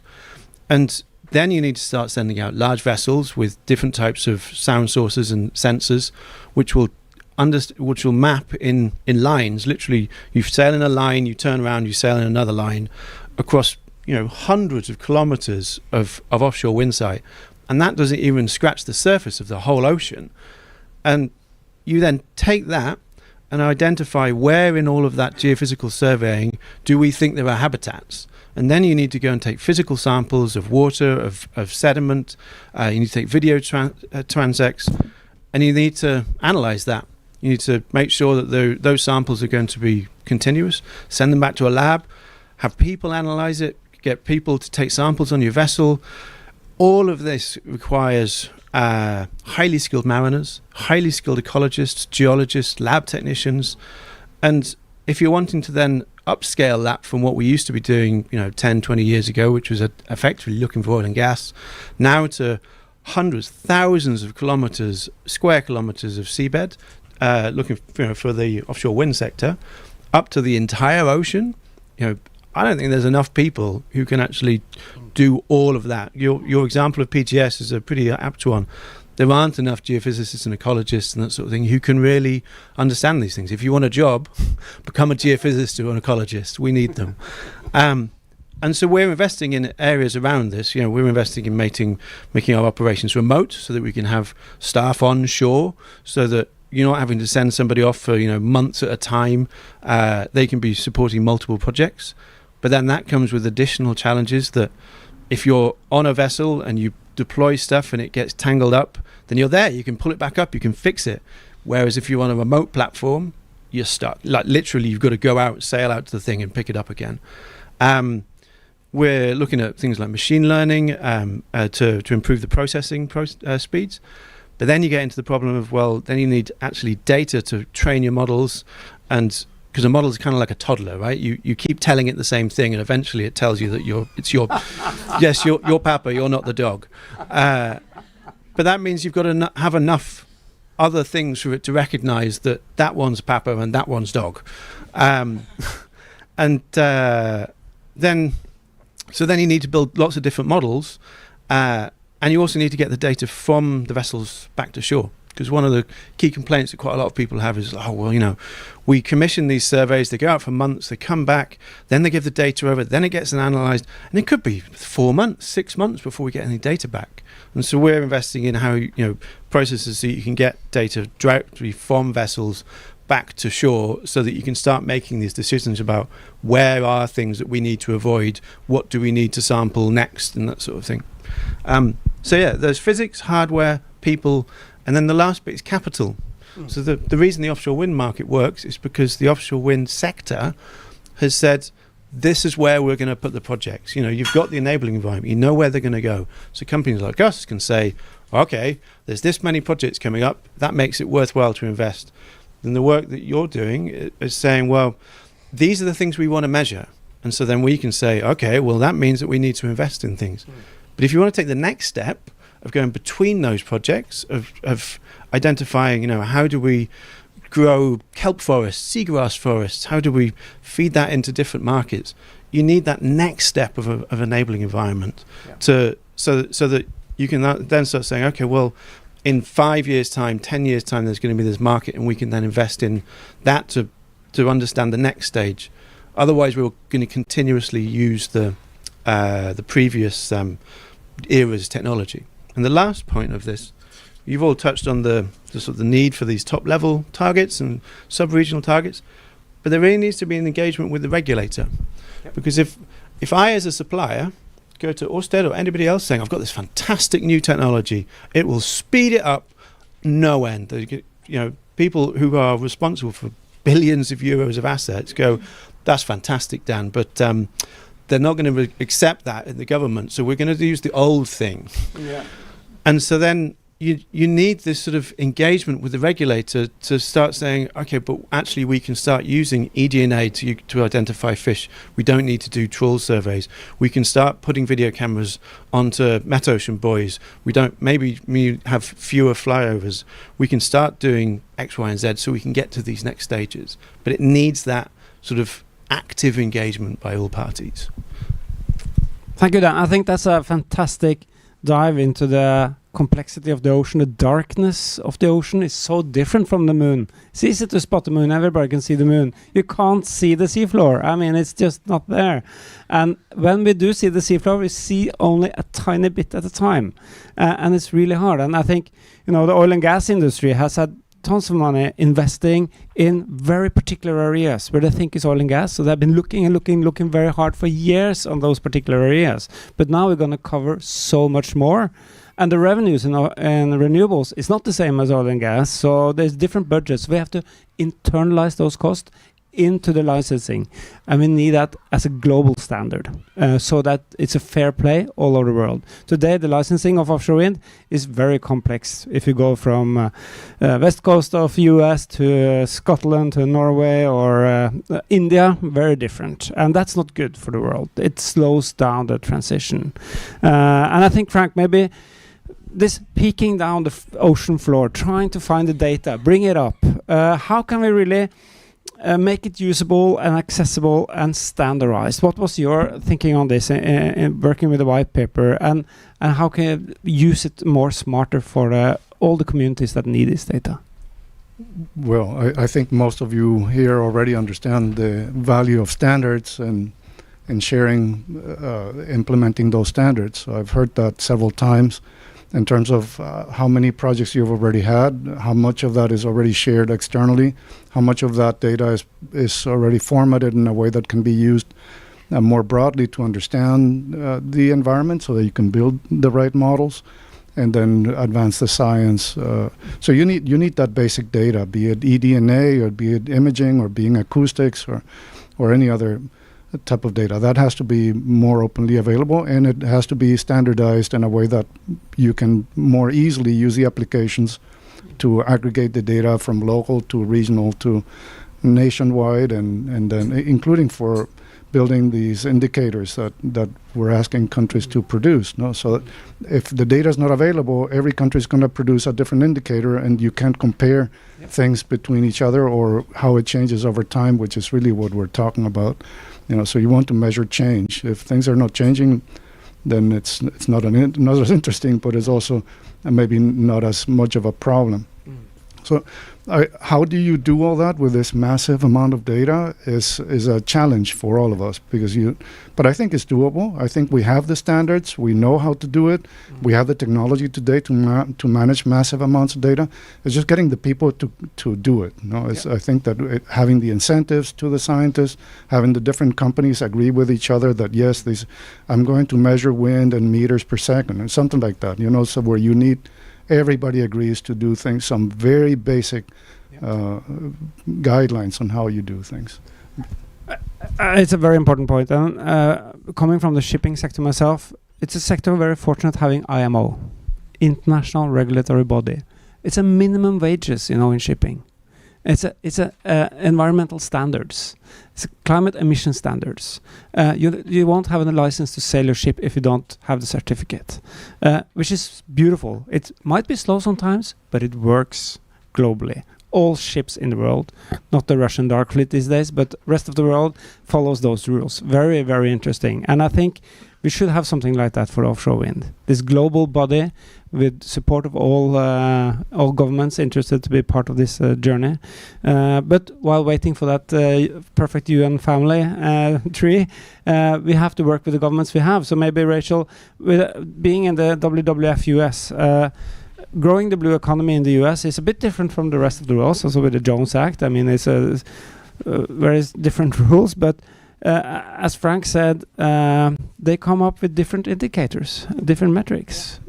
And then you need to start sending out large vessels with different types of sound sources and sensors, which will map in lines. Literally, you sail in a line, you turn around, you sail in another line across hundreds of kilometers of offshore wind site. And that doesn't even scratch the surface of the whole ocean. And you then take that and identify where in all of that geophysical surveying do we think there are habitats. And then you need to go and take physical samples of water, of sediment. You need to take video transects, and you need to analyze that. You need to make sure that those samples are going to be continuous, send them back to a lab, have people analyze it, get people to take samples on your vessel. All of this requires highly skilled mariners, highly skilled ecologists, geologists, lab technicians. And if you're wanting to then upscale that from what we used to be doing 10, 20 years ago, which was effectively looking for oil and gas, now to hundreds, thousands of square kilometers of seabed, looking for the offshore wind sector, up to the entire ocean, I don't think there's enough people who can actually do all of that. Your example of PGS is a pretty apt one. There aren't enough geophysicists and ecologists and that sort of thing who can really understand these things. If you want a job, become a geophysicist or an ecologist. We need them. And so we're investing in areas around this. We're investing in making our operations remote so that we can have staff on shore, so that you're not having to send somebody off for months at a time. They can be supporting multiple projects. But then that comes with additional challenges, that if you're on a vessel and you deploy stuff and it gets tangled up, then you're there. You can pull it back up. You can fix it. Whereas if you're on a remote platform, you're stuck. Like literally, you've got to go out, sail out to the thing and pick it up again. We're looking at things like machine learning to improve the processing speeds. But then you get into the problem of, then you need actually data to train your models, and because a model is kind of like a toddler, right? You keep telling it the same thing, and eventually it tells you that yes, you're Papa, you're not the dog. But that means you've got to have enough other things for it to recognize that one's Papa and that one's dog. Then you need to build lots of different models, and you also need to get the data from the vessels back to shore. Because one of the key complaints that quite a lot of people have is, we commission these surveys, they go out for months, they come back, then they give the data over, then it gets analysed, and it could be 4 months, 6 months before we get any data back. And so we're investing in how, processes so you can get data directly from vessels back to shore so that you can start making these decisions about where are things that we need to avoid, what do we need to sample next, and that sort of thing. There's physics, hardware, people, and then the last bit is capital. So the reason the offshore wind market works is because the offshore wind sector has said, this is where we're going to put the projects. You've got the enabling environment, you know where they're going to go. So companies like us can say, okay, there's this many projects coming up, that makes it worthwhile to invest. Then the work that you're doing is saying, well, these are the things we want to measure. And so then we can say, okay, well, that means that we need to invest in things. But if you want to take the next step of going between those projects, of identifying, how do we grow kelp forests, seagrass forests, how do we feed that into different markets? You need that next step of enabling environment so that you can then start saying, okay, well, in 5 years' time, 10 years' time, there's going to be this market, and we can then invest in that to understand the next stage. Otherwise, we're going to continuously use the previous era's technology. And the last point of this, you've all touched on the sort of the need for these top-level targets and sub-regional targets, but there really needs to be an engagement with the regulator. Because if I, as a supplier, go to Ørsted or anybody else saying, I've got this fantastic new technology, it will speed it up no end. People who are responsible for billions of euros of assets go, that's fantastic, Dan, but they're not going to accept that in the government, so we're going to use the old thing. Yeah. And so then you need this sort of engagement with the regulator to start saying, okay, but actually we can start using eDNA to identify fish. We don't need to do trawl surveys. We can start putting video cameras onto metocean buoys. Maybe we have fewer flyovers. We can start doing X, Y, and Z so we can get to these next stages. But it needs that sort of active engagement by all parties. Thank you, Dan. I think that's a fantastic dive into the complexity of the ocean. The darkness of the ocean is so different from the moon. It's easy to spot the moon. Everybody can see the moon. You can't see the seafloor. I mean, it's just not there. And when we do see the seafloor, we see only a tiny bit at a time. And it's really hard. And I think, the oil and gas industry has had tons of money investing in very particular areas where they think is oil and gas. So they've been looking very hard for years on those particular areas. But now we're going to cover so much more. And the revenues in renewables is not the same as oil and gas. So there's different budgets. We have to internalize those costs into the licensing. And we need that as a global standard so that it's a fair play all over the world. Today, the licensing of offshore wind is very complex. If you go from west coast of US to Scotland to Norway or India, very different. And that's not good for the world. It slows down the transition. And I think, Frank, maybe this peeking down the ocean floor, trying to find the data, bring it up. How can we really make it usable and accessible and standardized? What was your thinking on this in working with the white paper, and how can you use it more smarter for all the communities that need this data? Well, I think most of you here already understand the value of standards and sharing, implementing those standards. So I've heard that several times in terms of how many projects you've already had, how much of that is already shared externally, how much of that data is already formatted in a way that can be used more broadly to understand the environment so that you can build the right models and then advance the science. So you need that basic data, be it eDNA or be it imaging or being acoustics or any other type of data. That has to be more openly available, and it has to be standardized in a way that you can more easily use the applications to aggregate the data from local to regional to nationwide, and then including for building these indicators that we're asking countries to produce. No? So that if the data is not available, every country is going to produce a different indicator, and you can't compare things between each other or how it changes over time, which is really what we're talking about. So you want to measure change. If things are not changing, then it's not as interesting, but it's also maybe not as much of a problem. So how do you do all that with this massive amount of data is a challenge for all of us, but I think it's doable. I think we have the standards, we know how to do it, we have the technology today to manage massive amounts of data. It's just getting the people to do it. I think that having the incentives to the scientists, having the different companies agree with each other that yes, I'm going to measure wind and meters per second and something like that. So where you need everybody agrees to do things, some very basic guidelines on how you do things. It's a very important point. And coming from the shipping sector myself, it's a sector very fortunate having IMO, International Regulatory Body. It's a minimum wages, in shipping. It's environmental standards. It's climate emission standards. You won't have a license to sail your ship if you don't have the certificate, which is beautiful. It might be slow sometimes, but it works globally. All ships in the world, not the Russian dark fleet these days, but rest of the world follows those rules. Very, very interesting. And I think we should have something like that for offshore wind. This global body with support of all governments interested to be part of this journey. But while waiting for that perfect UN family tree, we have to work with the governments we have. So maybe, Rachel, with being in the WWF US, growing the blue economy in the US is a bit different from the rest of the world, also with the Jones Act. I mean, it's very different rules, but as Frank said, they come up with different indicators, different metrics.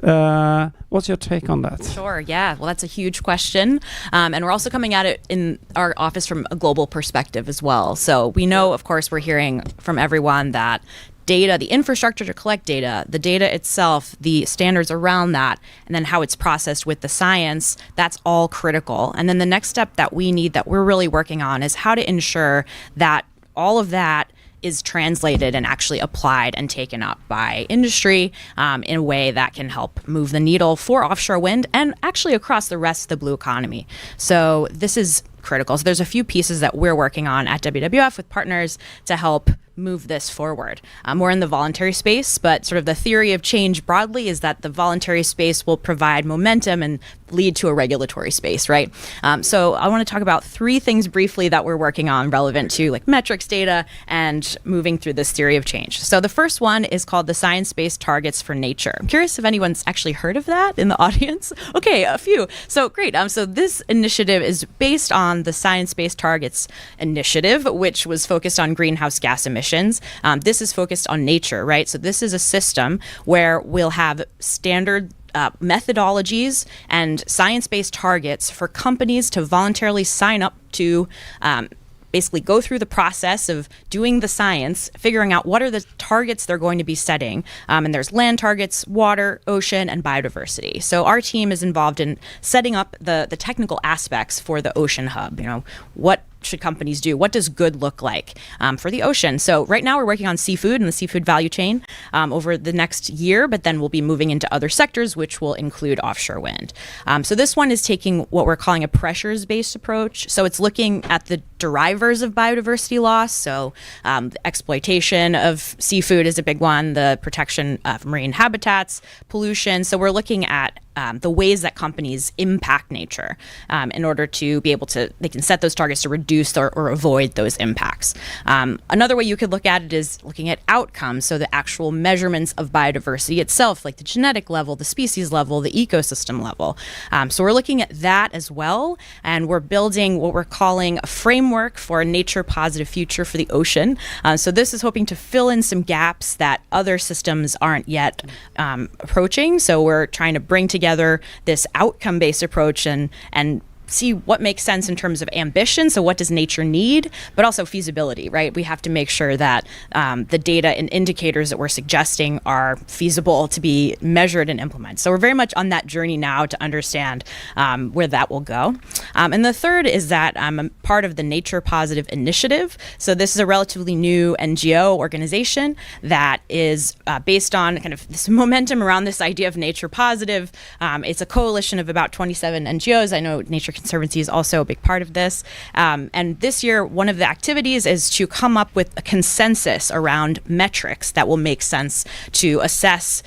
What's your take on that? Sure, yeah. Well, that's a huge question. And we're also coming at it in our office from a global perspective as well. So we know, of course, we're hearing from everyone that data, the infrastructure to collect data, the data itself, the standards around that, and then how it's processed with the science, that's all critical. And then the next step that we need, that we're really working on, is how to ensure that all of that is translated and actually applied and taken up by industry in a way that can help move the needle for offshore wind and actually across the rest of the blue economy. So this is critical. So there's a few pieces that we're working on at WWF with partners to help move this forward. We're in the voluntary space, but sort of the theory of change broadly is that the voluntary space will provide momentum and lead to a regulatory space, right? So I want to talk about three things briefly that we're working on relevant to like metrics data and moving through this theory of change. So the first one is called the Science-Based Targets for Nature. I'm curious if anyone's actually heard of that in the audience. Okay, a few. So great. So this initiative is based on the Science-Based Targets Initiative, which was focused on greenhouse gas emissions. This is focused on nature, right? So this is a system where we'll have standard methodologies and science-based targets for companies to voluntarily sign up to basically go through the process of doing the science, figuring out what are the targets they're going to be setting. And there's land targets, water, ocean, and biodiversity. So our team is involved in setting up the technical aspects for the Ocean Hub. What should companies do? What does good look like for the ocean? So right now we're working on seafood and the seafood value chain over the next year, but then we'll be moving into other sectors, which will include offshore wind. So this one is taking what we're calling a pressures-based approach. So it's looking at the drivers of biodiversity loss. So the exploitation of seafood is a big one, the protection of marine habitats, pollution. So we're looking at the ways that companies impact nature in order to be able to, they can set those targets to reduce or avoid those impacts. Another way you could look at it is looking at outcomes, so the actual measurements of biodiversity itself, like the genetic level, the species level, the ecosystem level. So we're looking at that as well, and we're building what we're calling a framework for a nature-positive future for the ocean. So this is hoping to fill in some gaps that other systems aren't yet approaching. So we're trying to bring together this outcome-based approach and see what makes sense in terms of ambition. So what does nature need, but also feasibility, right? We have to make sure that the data and indicators that we're suggesting are feasible to be measured and implemented. So we're very much on that journey now to understand where that will go. And the third is that I'm a part of the Nature Positive Initiative. So this is a relatively new NGO organization that is based on kind of this momentum around this idea of nature positive. It's a coalition of about 27 NGOs. I know Nature Conservancy is also a big part of this. And this year, one of the activities is to come up with a consensus around metrics that will make sense to assess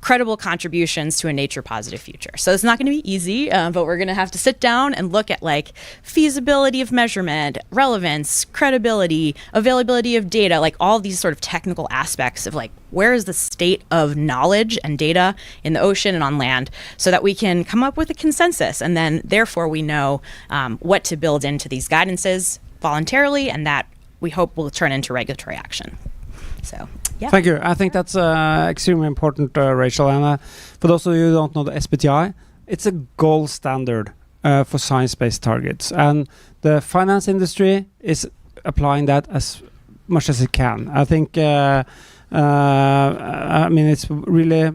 credible contributions to a nature positive future. So it's not going to be easy, but we're going to have to sit down and look at like feasibility of measurement, relevance, credibility, availability of data, like all these sort of technical aspects of like where is the state of knowledge and data in the ocean and on land, so that we can come up with a consensus, and then therefore we know what to build into these guidances voluntarily, and that we hope will turn into regulatory action. So, yeah. Thank you. I think that's extremely important, Rachel. And for those of you who don't know the SBTi, it's a gold standard for science-based targets. And the finance industry is applying that as much as it can. I think, I mean, it's really,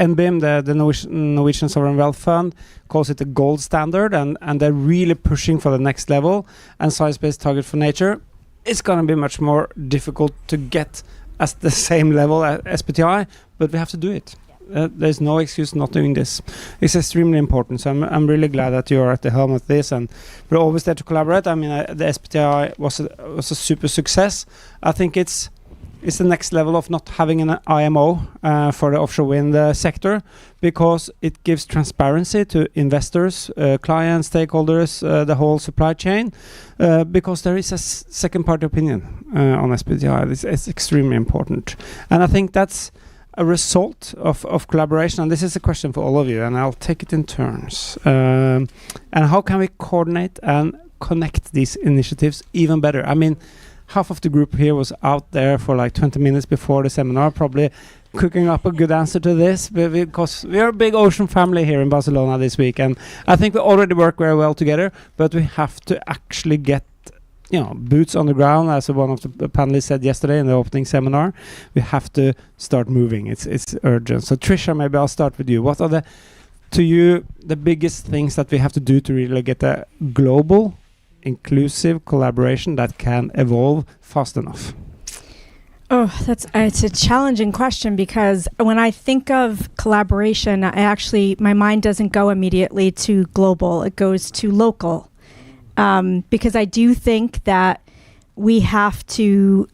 NBIM, the Norwegian Sovereign Wealth Fund, calls it the gold standard, and they're really pushing for the next level. And science-based target for nature, it's going to be much more difficult to get at the same level as SBTi, but we have to do it. There's no excuse not doing this. It's extremely important, so I'm really glad that you're at the helm of this, and we're always there to collaborate. I mean, the SBTi was a super success. I think it's the next level of not having an IMO for the offshore wind sector, because it gives transparency to investors, clients, stakeholders, the whole supply chain, because there is a second-party opinion on SBTi. It's extremely important. And I think that's a result of collaboration. And this is a question for all of you, and I'll take it in turns. And how can we coordinate and connect these initiatives even better? I mean, half of the group here was out there for like 20 minutes before the seminar, probably cooking up a good answer to this, because we are a big ocean family here in Barcelona this week, and I think we already work very well together, but we have to actually get, you know, boots on the ground, as one of the panelists said yesterday in the opening seminar. We have to start moving. It's urgent. So Trisha, maybe I'll start with you. What are the biggest things that we have to do to really get a global inclusive collaboration that can evolve fast enough? Oh, it's a challenging question, because when I think of collaboration, my mind doesn't go immediately to global. It goes to local, because I do think that we have to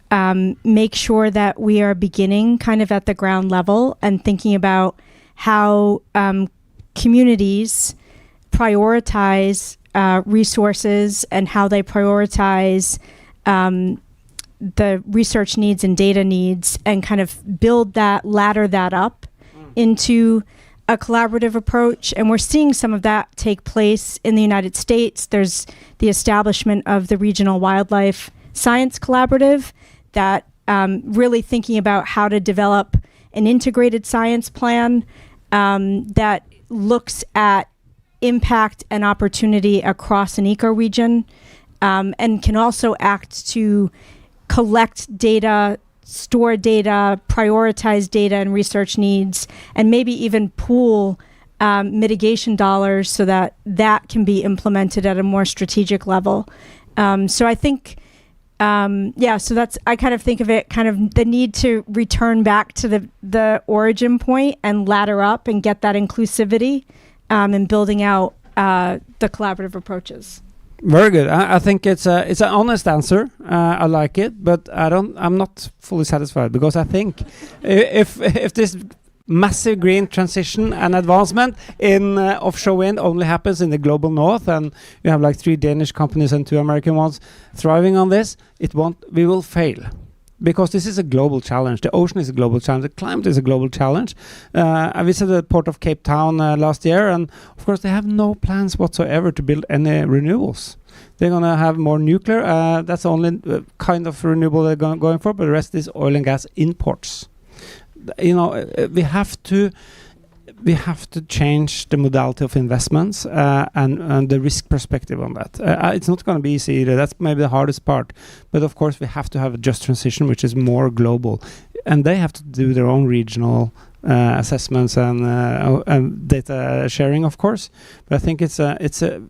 make sure that we are beginning kind of at the ground level and thinking about how communities prioritize resources and how they prioritize the research needs and data needs, and kind of ladder that up into a collaborative approach. And we're seeing some of that take place in the United States. There's the establishment of the Regional Wildlife Science Collaborative that really thinking about how to develop an integrated science plan that looks at impact and opportunity across an ecoregion, and can also act to collect data, store data, prioritize data and research needs, and maybe even pool mitigation dollars so that can be implemented at a more strategic level. So I think, so that's, I kind of think of it kind of the need to return back to the origin point and ladder up and get that inclusivity, and building out the collaborative approaches. Very good. I think it's an honest answer. I like it, but I'm not fully satisfied, because I think if this massive green transition and advancement in offshore wind only happens in the global north, and you have like 3 Danish companies and 2 American ones thriving on this, we will fail. Because this is a global challenge. The ocean is a global challenge. The climate is a global challenge. I visited the port of Cape Town last year, and of course they have no plans whatsoever to build any renewables. They're going to have more nuclear. That's the only kind of renewable they're going for, but the rest is oil and gas imports. You know, we have to change the modality of investments and the risk perspective on that. It's not going to be easy either. That's maybe the hardest part. But of course, we have to have a just transition, which is more global. And they have to do their own regional assessments and data sharing, of course. But I think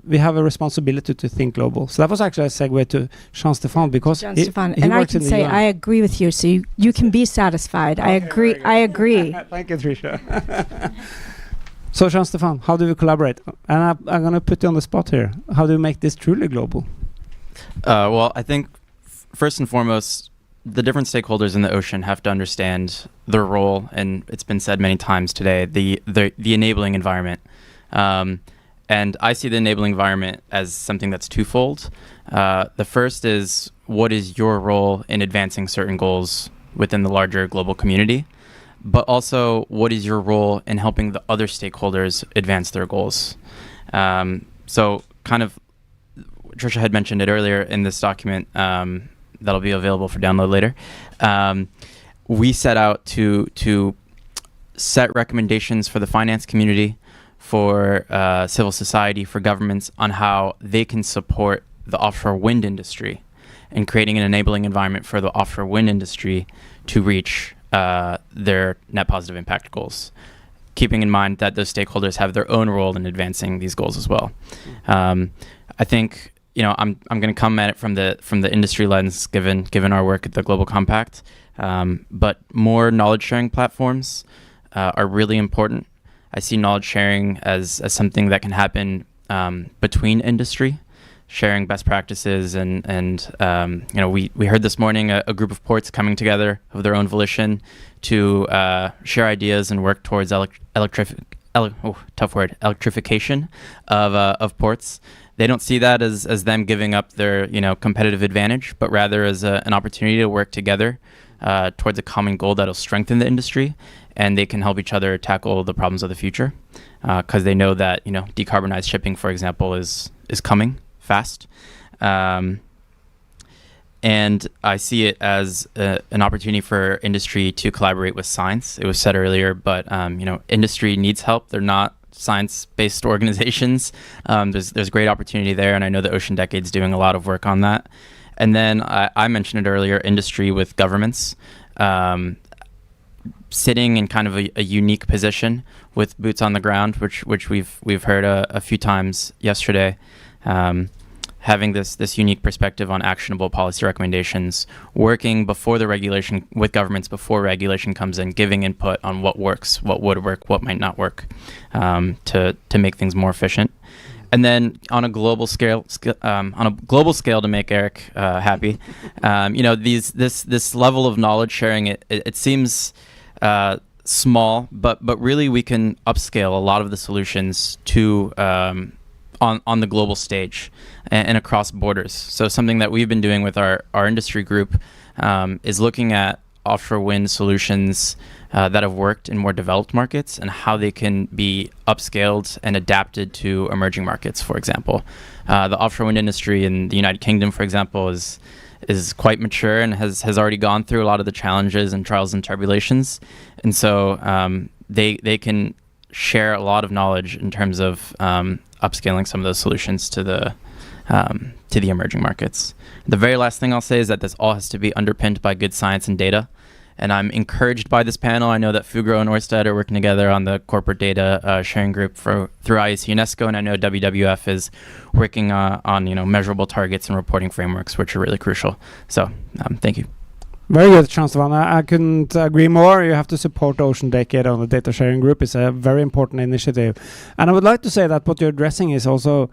we have a responsibility to think global. So that was actually a segue to Jean-Stéphane, because and I can say I agree with you. So you can be satisfied. Okay, I agree. Thank you, Trisha. So Jean-Stéphane, how do we collaborate? And I'm going to put you on the spot here. How do we make this truly global? Well, I think first and foremost, the different stakeholders in the ocean have to understand their role, and it's been said many times today, the enabling environment. And I see the enabling environment as something that's twofold. The first is, what is your role in advancing certain goals within the larger global community? But also, what is your role in helping the other stakeholders advance their goals? So kind of, Trisha had mentioned it earlier in this document that'll be available for download later. We set out to set recommendations for the finance community, for civil society, for governments on how they can support the offshore wind industry and creating an enabling environment for the offshore wind industry to reach their net positive impact goals, keeping in mind that those stakeholders have their own role in advancing these goals as well. I think, you know, I'm going to come at it from the industry lens, given our work at the Global Compact. But more knowledge sharing platforms are really important. I see knowledge sharing as something that can happen between industry, sharing best practices, and you know, we heard this morning a group of ports coming together of their own volition to share ideas and work towards electrification of ports. They don't see that as them giving up their, you know, competitive advantage, but rather as an opportunity to work together towards a common goal that'll strengthen the industry, and they can help each other tackle the problems of the future, because they know that, you know, decarbonized shipping, for example, is coming fast. And I see it as an opportunity for industry to collaborate with science. It was said earlier, but you know, industry needs help. They're not science-based organizations. There's great opportunity there, and I know the Ocean Decade's doing a lot of work on that. And then I mentioned it earlier, industry with governments, sitting in kind of a unique position with boots on the ground, which we've heard a few times yesterday. Having this unique perspective on actionable policy recommendations, working before the regulation with governments before regulation comes in, giving input on what works, what would work, what might not work, to make things more efficient. And then on a global scale, to make Eric happy, you know, this level of knowledge sharing, it seems small, but really we can upscale a lot of the solutions to on the global stage and across borders. So something that we've been doing with our industry group is looking at offshore wind solutions that have worked in more developed markets and how they can be upscaled and adapted to emerging markets, for example. The offshore wind industry in the United Kingdom, for example, is quite mature and has already gone through a lot of the challenges and trials and tribulations. And so they can share a lot of knowledge in terms of upscaling some of those solutions to the emerging markets. The very last thing I'll say is that this all has to be underpinned by good science and data. And I'm encouraged by this panel. I know that Fugro and Ørsted are working together on the corporate data sharing group through IEC UNESCO, and I know WWF is working on, you know, measurable targets and reporting frameworks, which are really crucial. So thank you. Very good, Conservancy. I couldn't agree more. You have to support Ocean Decade on the data sharing group. It's a very important initiative. And I would like to say that what you're addressing is also,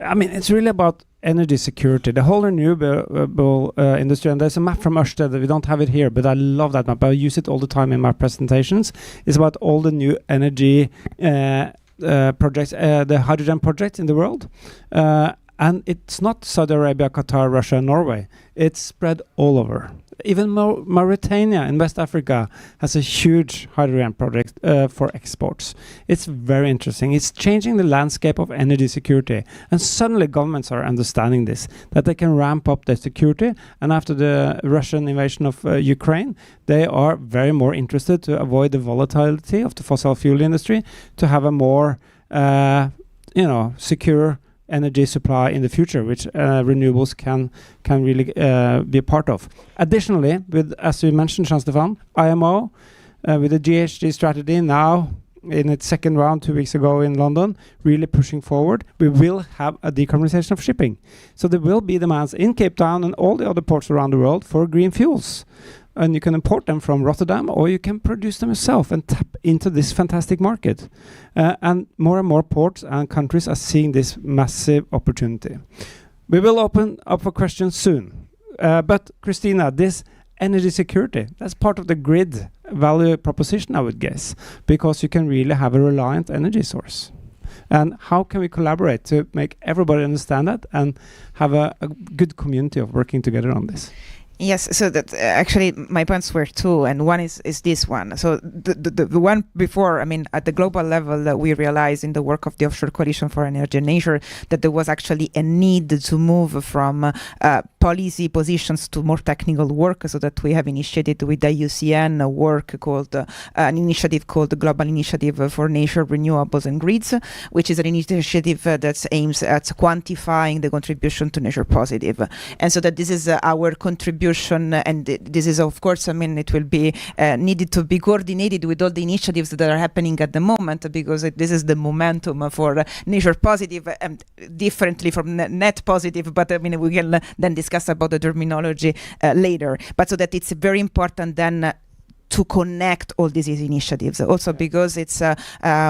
I mean, it's really about energy security, the whole renewable industry. And there's a map from Ørsted. We don't have it here, but I love that map. I use it all the time in my presentations. It's about all the new energy projects, the hydrogen projects in the world. And it's not Saudi Arabia, Qatar, Russia, and Norway. It's spread all over. Even Mauritania in West Africa has a huge hydrogen project for exports. It's very interesting. It's changing the landscape of energy security. And suddenly governments are understanding this, that they can ramp up their security. And after the Russian invasion of Ukraine, they are very more interested to avoid the volatility of the fossil fuel industry, to have a more secure energy supply in the future, which renewables can really be a part of. Additionally, with, as you mentioned, Jean-Stéphane, IMO, with the GHG strategy now in its second round 2 weeks ago in London, really pushing forward, we will have a decarbonization of shipping. So there will be demands in Cape Town and all the other ports around the world for green fuels. And you can import them from Rotterdam, or you can produce them yourself and tap into this fantastic market. And more ports and countries are seeing this massive opportunity. We will open up for questions soon. But Christina, this energy security. That's part of the grid value proposition, I would guess, because you can really have a reliant energy source. And how can we collaborate to make everybody understand that and have a good community of working together on this? Yes, so that actually my points were two, and one is this one. So the one before, I mean, at the global level, we realized in the work of the Offshore Coalition for Energy and Nature that there was actually a need to move from policy positions to more technical work, so that we have initiated with the IUCN a work called an initiative called the Global Initiative for Nature, Renewables and Grids, which is an initiative that aims at quantifying the contribution to nature positive. And so that this is our contribution, and this is, of course, I mean, it will be needed to be coordinated with all the initiatives that are happening at the moment, because this is the momentum for nature positive, differently from net positive, but I mean, we can then discuss about the terminology later. But so that it's very important then to connect all these initiatives, also because it's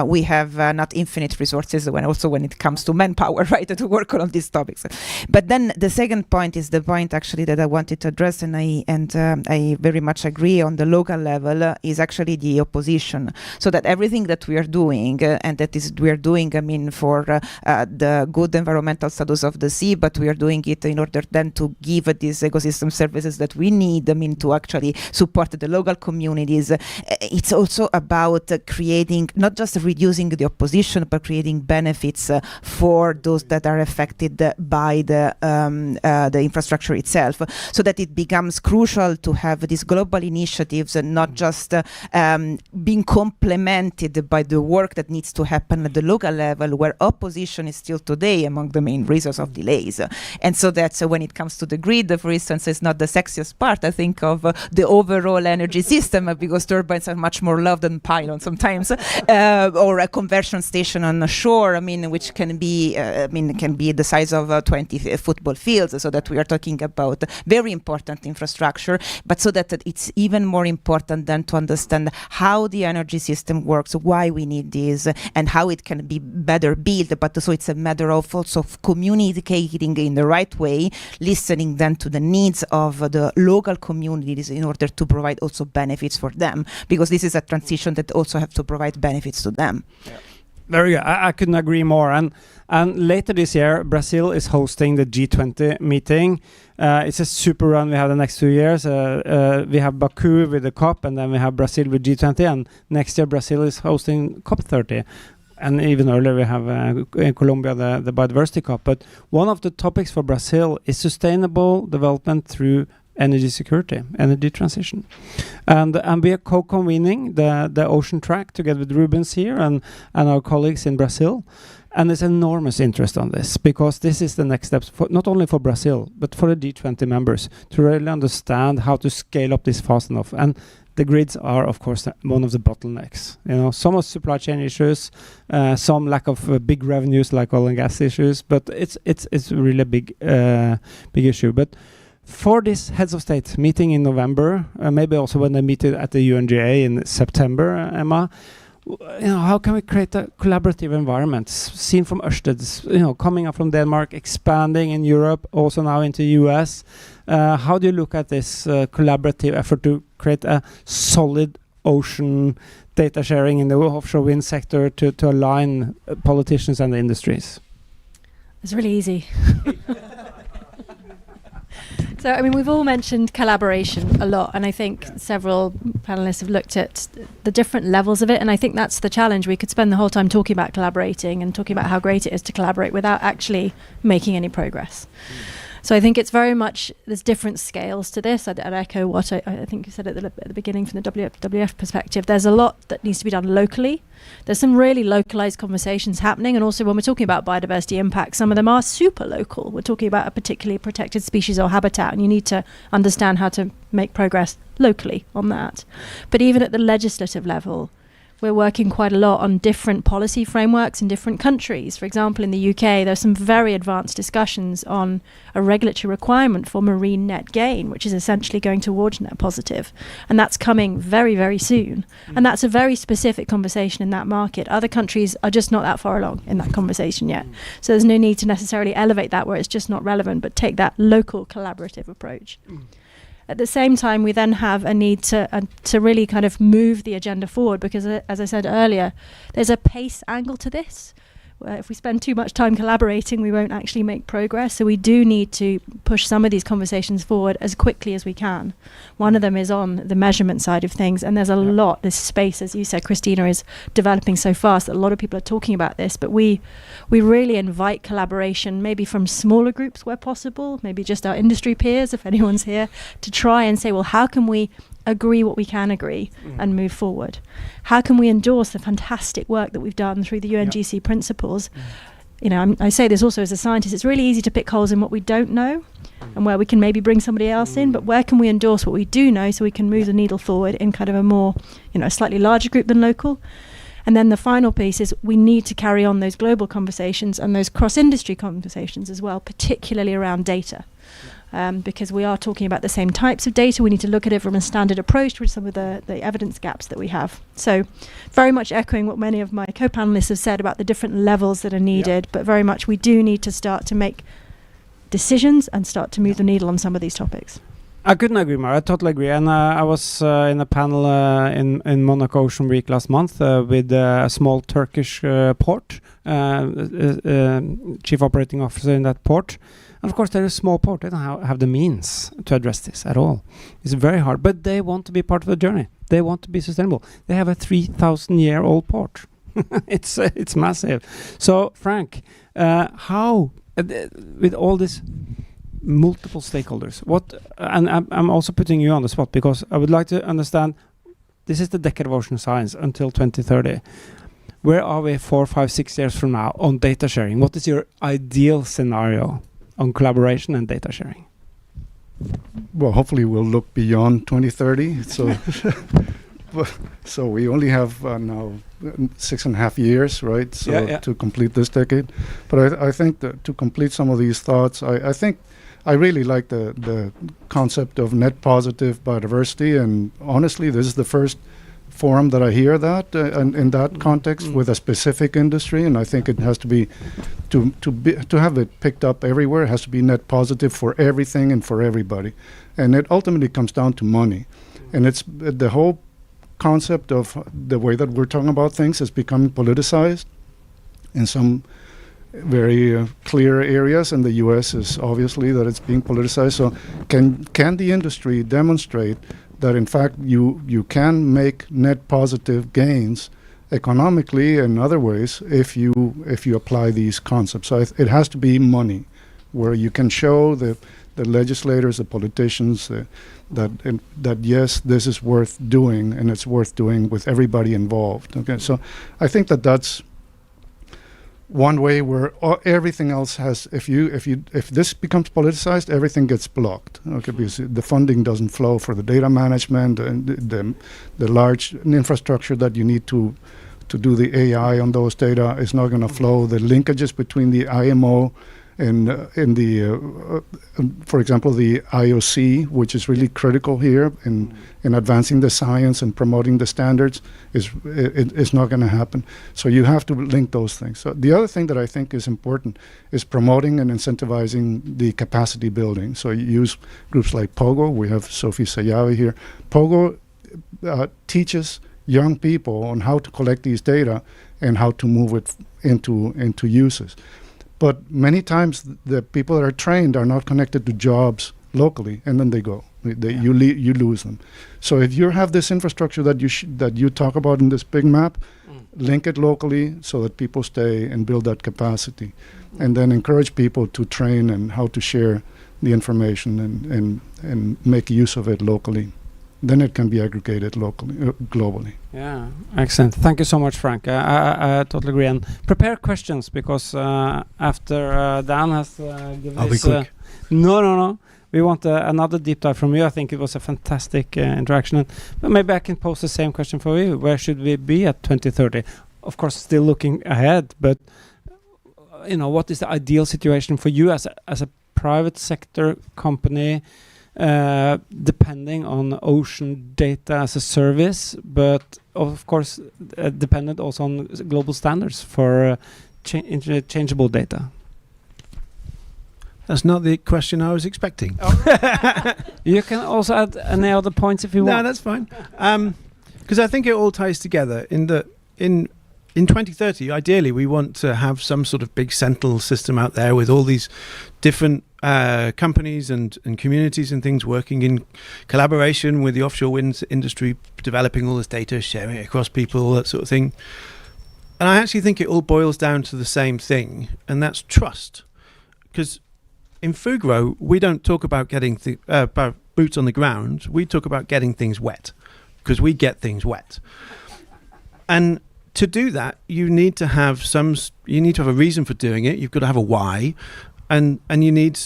we have not infinite resources when it comes to manpower, right, to work on all these topics. But then the second point is the point actually that I wanted to address, and I very much agree on the local level, is actually the opposition. So that everything that we are doing, and that is we are doing, I mean, for the good environmental status of the sea, but we are doing it in order then to give these ecosystem services that we need, I mean, to actually support the local communities. It's also about creating, not just reducing the opposition, but creating benefits for those that are affected by the infrastructure itself, so that it becomes crucial to have these global initiatives and not just being complemented by the work that needs to happen at the local level, where opposition is still today among the main reasons of delays. And so that's when it comes to the grid, for instance, it's not the sexiest part, I think, of the overall energy system, because turbines are much more loved than pylons sometimes, or a conversion station on the shore, I mean, which can be, can be the size of 20 football fields, so that we are talking about very important infrastructure, but so that it's even more important than to understand how the energy system works, why we need this, and how it can be better built. But so it's a matter of also communicating in the right way, listening then to the needs of the local communities in order to provide also benefits for them, because this is a transition that also have to provide benefits to them. Yeah. Very good. I couldn't agree more. And later this year, Brazil is hosting the G20 meeting. It's a super run we have the next 2 years. We have Baku with the COP, and then we have Brazil with G20. And next year, Brazil is hosting COP30. And even earlier, we have in Colombia the Biodiversity COP. But one of the topics for Brazil is sustainable development through energy security, energy transition. And we are co-convening the ocean track together with Rubens here and our colleagues in Brazil. And there's enormous interest on this, because this is the next steps, for not only for Brazil, but for the G20 members, to really understand how to scale up this fast enough. And the grids are, of course, one of the bottlenecks. You know, some of supply chain issues, some lack of big revenues like oil and gas issues, but it's really a big issue. But for this heads of state meeting in November, maybe also when they meet at the UNGA in September, Emma, how can we create a collaborative environment seen from Ørsted, coming up from Denmark, expanding in Europe, also now into US? How do you look at this collaborative effort to create a solid ocean data sharing in the offshore wind sector to align politicians and the industries? It's really easy. So, I mean, we've all mentioned collaboration a lot, and I think several panelists have looked at the different levels of it, and I think that's the challenge. We could spend the whole time talking about collaborating and talking about how great it is to collaborate without actually making any progress. So I think it's very much, there's different scales to this. I'd echo what I think you said at the beginning from the WWF perspective. There's a lot that needs to be done locally. There's some really localized conversations happening, and also when we're talking about biodiversity impact, some of them are super local. We're talking about a particularly protected species or habitat, and you need to understand how to make progress locally on that. But even at the legislative level, we're working quite a lot on different policy frameworks in different countries. For example, in the UK, there's some very advanced discussions on a regulatory requirement for marine net gain, which is essentially going towards net positive. And that's coming very, very soon. And that's a very specific conversation in that market. Other countries are just not that far along in that conversation yet. So there's no need to necessarily elevate that where it's just not relevant, but take that local collaborative approach. At the same time, we then have a need to really kind of move the agenda forward, because as I said earlier, there's a pace angle to this. If we spend too much time collaborating, we won't actually make progress. So we do need to push some of these conversations forward as quickly as we can. One of them is on the measurement side of things, and there's a lot. This space, as you said, Christina, is developing so fast that a lot of people are talking about this. But we really invite collaboration, maybe from smaller groups where possible, maybe just our industry peers, if anyone's here, to try and say, well, how can we agree what we can agree and move forward? How can we endorse the fantastic work that we've done through the UNGC principles? You know, I say this also as a scientist, it's really easy to pick holes in what we don't know and where we can maybe bring somebody else in, but where can we endorse what we do know so we can move the needle forward in kind of a more, a slightly larger group than local? And then the final piece is we need to carry on those global conversations and those cross-industry conversations as well, particularly around data. Because we are talking about the same types of data. We need to look at it from a standard approach with some of the evidence gaps that we have. So very much echoing what many of my co-panelists have said about the different levels that are needed, but very much we do need to start to make decisions and start to move the needle on some of these topics. I couldn't agree more. I totally agree. And I was in a panel in Monaco Ocean Week last month with a small Turkish port, chief operating officer in that port. And of course, they're a small port. They don't have the means to address this at all. It's very hard. But they want to be part of the journey. They want to be sustainable. They have a 3,000-year-old port. It's massive. So, Frank, how, with all this multiple stakeholders, and I'm also putting you on the spot because I would like to understand, this is the decade of ocean science until 2030. Where are we 4, 5, 6 years from now on data sharing? What is your ideal scenario on collaboration and data sharing? Well, hopefully we'll look beyond 2030. So we only have now 6.5 years, right? So to complete this decade. But I think that to complete some of these thoughts, I think I really like the concept of net positive biodiversity. And honestly, this is the first forum that I hear that and in that context with a specific industry, and I think it has to be to have it picked up everywhere. It has to be net positive for everything and for everybody, and it ultimately comes down to money, and it's the whole concept of the way that we're talking about things is becoming politicized in some very clear areas, and the U.S. is obviously that it's being politicized. So can the industry demonstrate that in fact you can make net positive gains economically and other ways if you apply these concepts? So it has to be money, where you can show the legislators, the politicians, that yes, this is worth doing, and it's worth doing with everybody involved. Okay, so I think that's one way where everything else has, if this becomes politicized, everything gets blocked. Okay, because the funding doesn't flow for the data management and the large infrastructure that you need to do the AI on those data is not going to flow. The linkages between the IMO and for example, the IOC, which is really critical here in advancing the science and promoting the standards, is not going to happen. So you have to link those things. So the other thing that I think is important is promoting and incentivizing the capacity building. So you use groups like POGO. We have Sophie Sayavi here. POGO teaches young people on how to collect these data and how to move it into uses. But many times the people that are trained are not connected to jobs locally, and then they go. You lose them. So if you have this infrastructure that you talk about in this big map, link it locally so that people stay and build that capacity, and then encourage people to train and how to share the information and make use of it locally. Then it can be aggregated locally, globally. Yeah, excellent. Thank you so much, Frank. I totally agree. And prepare questions, because after Dan has given I'll his... be quick. No. We want another deep dive from you. I think it was a fantastic interaction. But maybe I can pose the same question for you. Where should we be at 2030? Of course, still looking ahead, but what is the ideal situation for you as a private sector company, depending on ocean data as a service, but of course dependent also on global standards for interchangeable data? That's not the question I was expecting. You can also add any other points if you want. No, that's fine. Because I think it all ties together in that in 2030, ideally, we want to have some sort of big central system out there with all these different companies and communities and things working in collaboration with the offshore wind industry, developing all this data, sharing it across people, all that sort of thing. And I actually think it all boils down to the same thing, and that's trust. Because in Fugro, we don't talk about getting about boots on the ground. We talk about getting things wet, because we get things wet. And to do that, you need to have a reason for doing it. You've got to have a why, and you need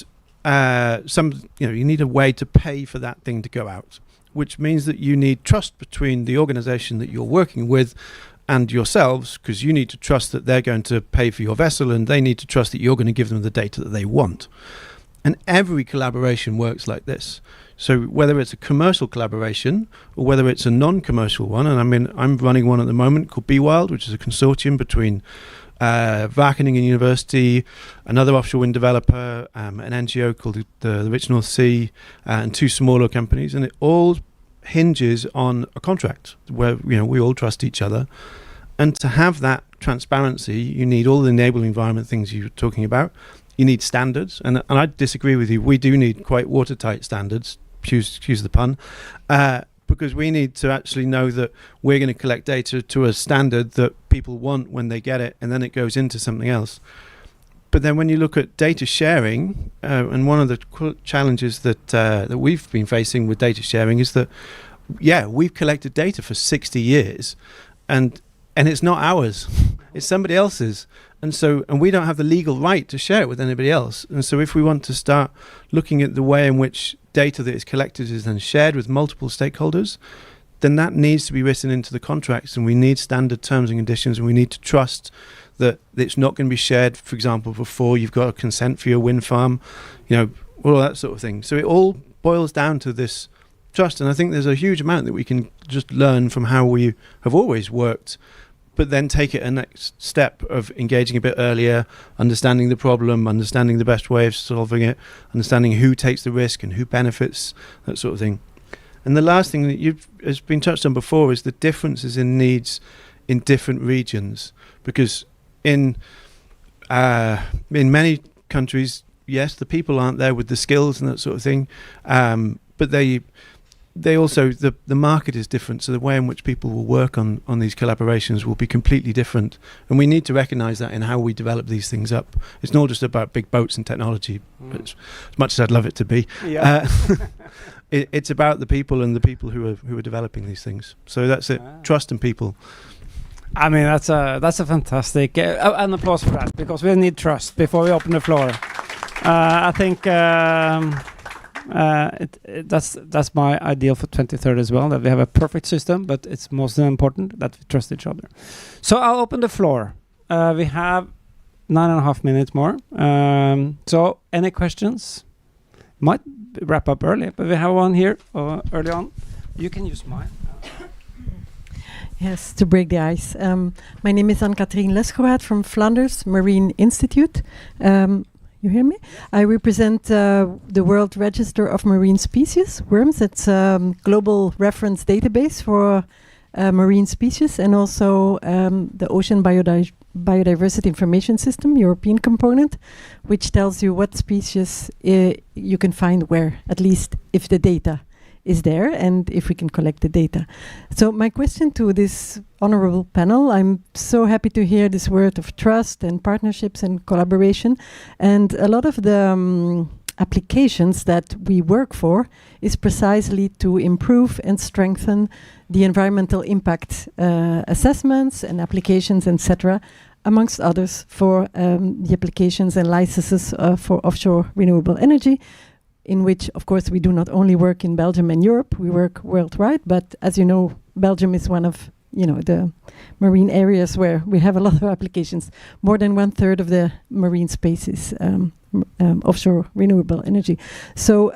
you need a way to pay for that thing to go out, which means that you need trust between the organization that you're working with and yourselves, because you need to trust that they're going to pay for your vessel, and they need to trust that you're going to give them the data that they want. And every collaboration works like this. So whether it's a commercial collaboration or whether it's a non-commercial one, and I'm running one at the moment called BeWild, which is a consortium between Wageningen University, another offshore wind developer, an NGO called the Rich North Sea, and two smaller companies, and it all hinges on a contract where we all trust each other. And to have that transparency, you need all the enabling environment things you were talking about. You need standards, and I disagree with you. We do need quite watertight standards, excuse the pun, because we need to actually know that we're going to collect data to a standard that people want when they get it, and then it goes into something else. But then when you look at data sharing, and one of the challenges that we've been facing with data sharing is that, we've collected data for 60 years, and it's not ours, it's somebody else's. And we don't have the legal right to share it with anybody else. And so if we want to start looking at the way in which data that is collected is then shared with multiple stakeholders, then that needs to be written into the contracts, and we need standard terms and conditions, and we need to trust that it's not going to be shared, for example, before you've got a consent for your wind farm, all that sort of thing. So it all boils down to this trust, and I think there's a huge amount that we can just learn from how we have always worked, but then take it a next step of engaging a bit earlier, understanding the problem, understanding the best way of solving it, understanding who takes the risk and who benefits, that sort of thing. And the last thing that has been touched on before is the differences in needs in different regions, because in many countries, yes, the people aren't there with the skills and that sort of thing, but they also, the market is different, so the way in which people will work on these collaborations will be completely different, and we need to recognize that in how we develop these things up. It's not just about big boats and technology, as much as I'd love it to be. It's about the people and the people who are developing these things. So that's it. Trust in people. I mean, that's a fantastic an applause for that, because we need trust before we open the floor. I think that's my ideal for 2030 as well, that we have a perfect system, but it's most important that we trust each other. So I'll open the floor. We have 9.5 minutes more. So any questions? Might wrap up early, but we have one here early on. You can use mine. Yes, to break the ice. My name is Anne-Catherine Lesgewaard from Flanders Marine Institute. You hear me? I represent the World Register of Marine Species, WORMS. It's a global reference database for marine species, and also the Ocean Biodiversity Information System, European component, which tells you what species you can find where, at least if the data is there and if we can collect the data. So my question to this honorable panel, I'm so happy to hear this word of trust and partnerships and collaboration, and a lot of the applications that we work for is precisely to improve and strengthen the environmental impact assessments and applications, etc., amongst others, for the applications and licenses for offshore renewable energy, in which, of course, we do not only work in Belgium and Europe, we work worldwide. But as you know, Belgium is one of the marine areas where we have a lot of applications. More than 1/3 of the marine space is offshore renewable energy. So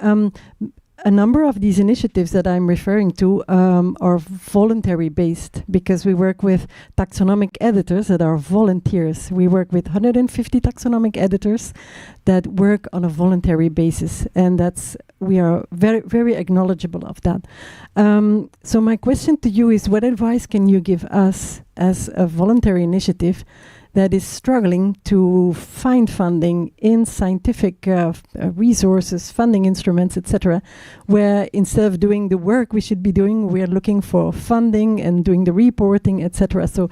a number of these initiatives that I'm referring to are voluntary based, because we work with taxonomic editors that are volunteers. We work with 150 taxonomic editors that work on a voluntary basis, and we are very, very acknowledgeable of that. So my question to you is, what advice can you give us as a voluntary initiative that is struggling to find funding in scientific resources, funding instruments, etc., where instead of doing the work we should be doing, we are looking for funding and doing the reporting, etc. So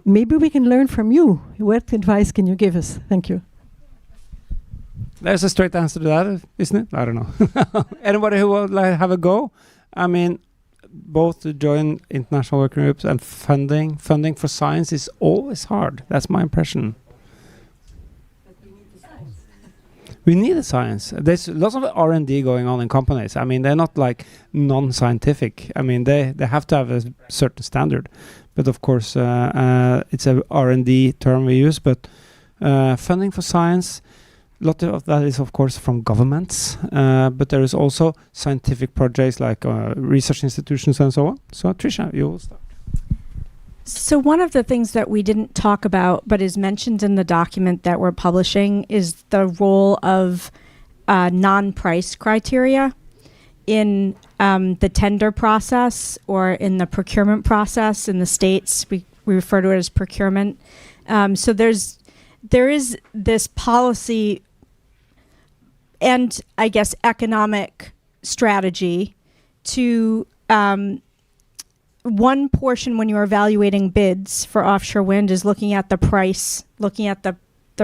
maybe we can learn from you. What advice can you give us? Thank you. There's a straight answer to that, isn't it? I don't know. Anybody who would like have a go? I mean, both to join international working groups and funding for science is always hard. That's my impression. But we need the science. We need the science. There's lots of R&D going on in companies. I mean, they're not like non-scientific. I mean, they have to have a certain standard. But of course, it's a R&D term we use. But funding for science, a lot of that is, of course, from governments, but there is also scientific projects like research institutions and so on. So, Tricia, you will start. So one of the things that we didn't talk about, but is mentioned in the document that we're publishing, is the role of non-price criteria in the tender process or in the procurement process in the States. We refer to it as procurement. So there is this policy and, I guess, economic strategy to one portion when you're evaluating bids for offshore wind is looking at the price, looking at the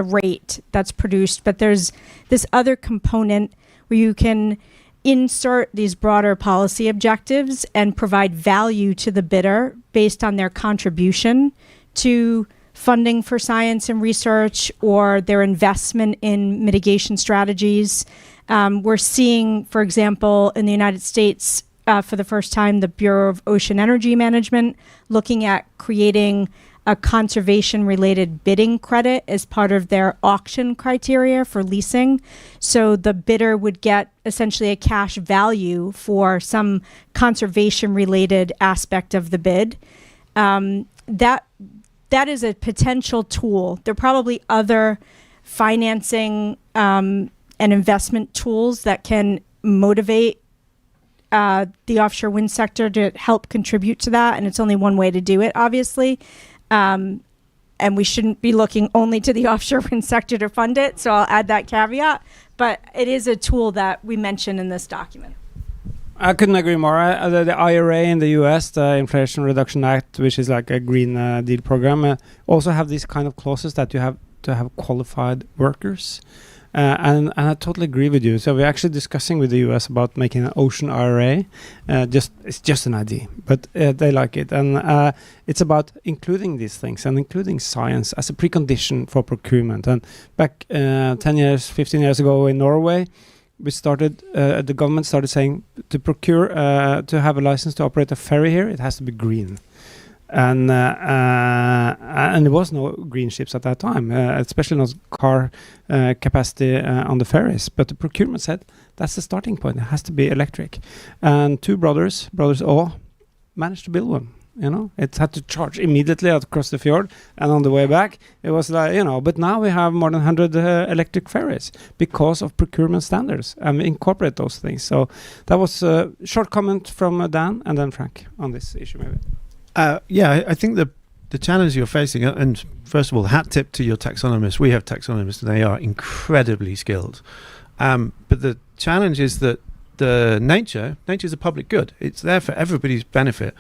rate that's produced. But there's this other component where you can insert these broader policy objectives and provide value to the bidder based on their contribution to funding for science and research or their investment in mitigation strategies. We're seeing, for example, in the United States, for the first time, the Bureau of Ocean Energy Management looking at creating a conservation-related bidding credit as part of their auction criteria for leasing. So the bidder would get essentially a cash value for some conservation-related aspect of the bid. That is a potential tool. There are probably other financing and investment tools that can motivate the offshore wind sector to help contribute to that. And it's only one way to do it, obviously. And we shouldn't be looking only to the offshore wind sector to fund it. So I'll add that caveat. But it is a tool that we mention in this document. I couldn't agree more. The IRA in the US, the Inflation Reduction Act, which is like a Green Deal program, also have these kind of clauses that you have to have qualified workers. And I totally agree with you. So we're actually discussing with the US about making an ocean IRA. It's just an idea, but they like it. And it's about including these things and including science as a precondition for procurement. And back 10 years, 15 years ago in Norway, we started, the government started saying to procure, to have a license to operate a ferry here, it has to be green. And there was no green ships at that time, especially not car capacity on the ferries. But the procurement said that's the starting point. It has to be electric. And two brothers O, managed to build one. You know, it had to charge immediately across the fjord, and on the way back, it was like, you know. But now we have more than 100 electric ferries because of procurement standards, and we incorporate those things. So that was a short comment from Dan, and then Frank on this issue, maybe. I think the challenge you're facing, and first of all, hat tip to your taxonomists. We have taxonomists, and they are incredibly skilled. But the challenge is that nature is a public good. It's there for everybody's benefit.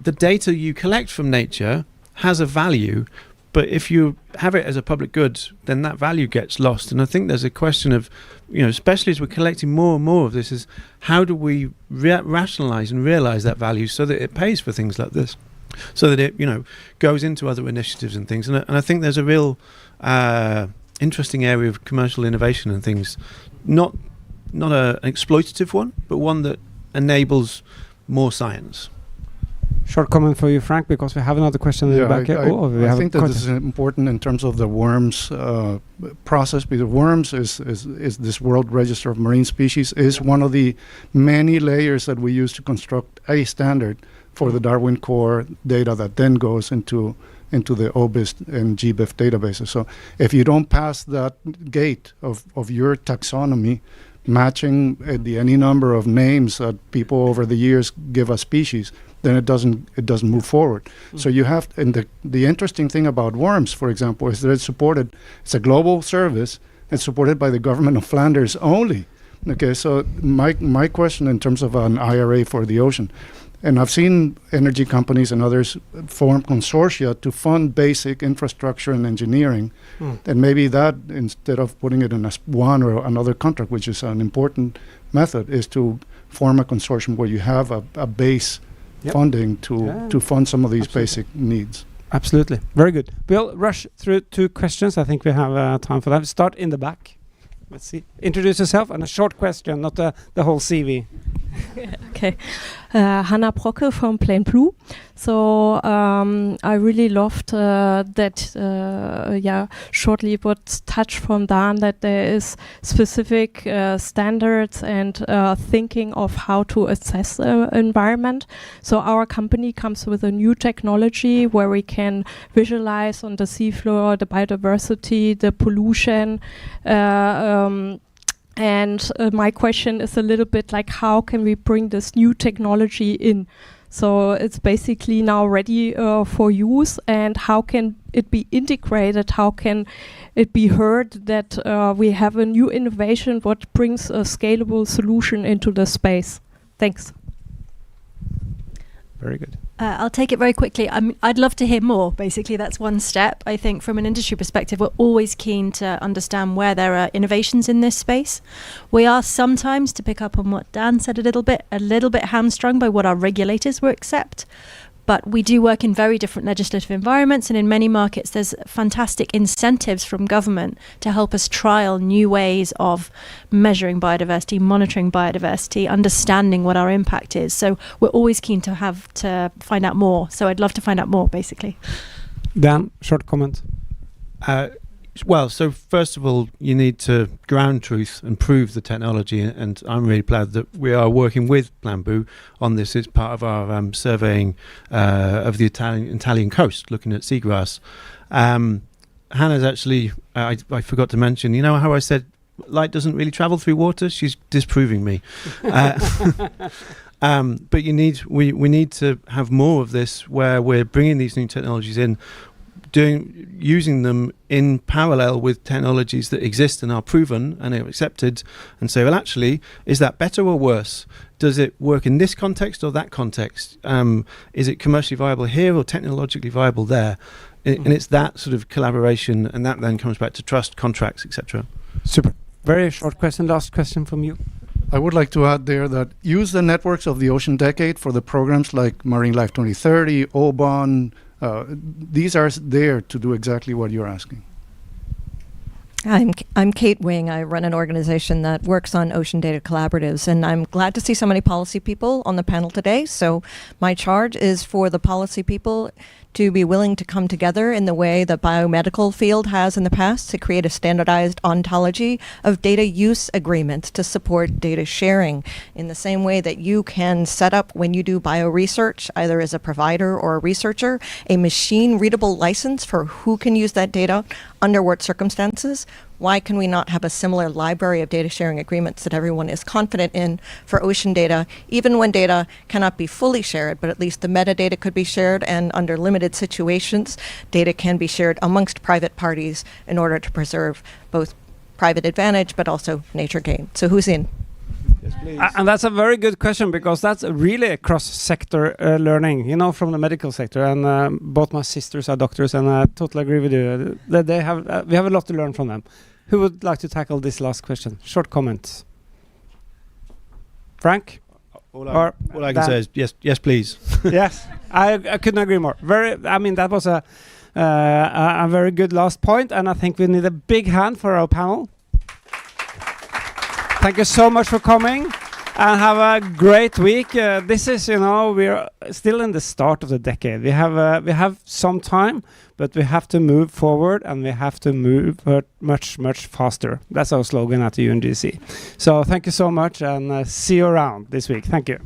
The data you collect from nature has a value, but if you have it as a public good, then that value gets lost. And I think there's a question of, especially as we're collecting more and more of this, is how do we rationalize and realize that value so that it pays for things like this, so that it, goes into other initiatives and things. And I think there's a real interesting area of commercial innovation and things, not an exploitative one, but one that enables more science. Short comment for you, Frank, because we have another question in the back here. I think that this is important in terms of the worms process, because worms is this World Register of Marine Species is one of the many layers that we use to construct a standard for the Darwin Core data that then goes into the OBIST and GBIF databases. So if you don't pass that gate of your taxonomy, matching any number of names that people over the years give a species, then it doesn't move forward. So you have, and the interesting thing about worms, for example, is that it's a global service. It's supported by the government of Flanders only. Okay, so my question in terms of an IRA for the ocean, and I've seen energy companies and others form consortia to fund basic infrastructure and engineering. And maybe that, instead of putting it in one or another contract, which is an important method, is to form a consortium where you have a base funding to fund some of these basic needs. Absolutely. Very good. We'll rush through 2 questions. I think we have time for that. Start in the back. Let's see. Introduce yourself and a short question, not the whole CV. Okay. Hannah Brocke from Plain Blue. So I really loved that shortly it was touched from Dan that there is specific standards and thinking of how to assess the environment. So our company comes with a new technology where we can visualize on the seafloor the biodiversity, the pollution, and my question is a little bit like, how can we bring this new technology in? So it's basically now ready for use, and how can it be integrated? How can it be heard that we have a new innovation what brings a scalable solution into the space? Thanks. Very good. I'll take it very quickly. I'd love to hear more. Basically, that's one step. I think from an industry perspective, we're always keen to understand where there are innovations in this space. We are sometimes, to pick up on what Dan said a little bit hamstrung by what our regulators will accept. But we do work in very different legislative environments, and in many markets there's fantastic incentives from government to help us trial new ways of measuring biodiversity, monitoring biodiversity, understanding what our impact is. So we're always keen to have to find out more. So I'd love to find out more, basically. Dan, short comment. Well, so first of all, you need to ground truth and prove the technology, and I'm really glad that we are working with Bamboo on this. It's part of our surveying of the Italian coast, looking at seagrass. Hannah's actually, I forgot to mention, you know how I said light doesn't really travel through water? She's disproving me. But we need to have more of this, where we're bringing these new technologies in, using them in parallel with technologies that exist and are proven and are accepted, and say, well, actually, is that better or worse? Does it work in this context or that context? Is it commercially viable here or technologically viable there? And it's that sort of collaboration, and that then comes back to trust, contracts, etc. Super. Very short question. Last question from you. I would like to add there that use the networks of the Ocean Decade for the programs like Marine Life 2030, OBON. These are there to do exactly what you're asking. I'm Kate Wing. I run an organization that works on ocean data collaboratives, and I'm glad to see so many policy people on the panel today. So my charge is for the policy people to be willing to come together in the way the biomedical field has in the past to create a standardized ontology of data use agreements to support data sharing in the same way that you can set up, when you do bioresearch, either as a provider or a researcher, a machine readable license for who can use that data under what circumstances. Why can we not have a similar library of data sharing agreements that everyone is confident in for ocean data, even when data cannot be fully shared, but at least the metadata could be shared, and under limited situations, data can be shared amongst private parties in order to preserve both private advantage but also nature gain. So who's in? Yes, please. And that's a very good question, because that's really a cross-sector learning, from the medical sector. And both my sisters are doctors, and I totally agree with you. That we have a lot to learn from them. Who would like to tackle this last question? Short comments. Frank? All I can say is yes, please. Yes, I couldn't agree more. That was a very good last point, and I think we need a big hand for our panel. Thank you so much for coming. And have a great week. This is, we're still in the start of the decade. We have some time, but we have to move forward, and we have to move much, much faster. That's our slogan at the UNGC. So thank you so much, and see you around this week. Thank you.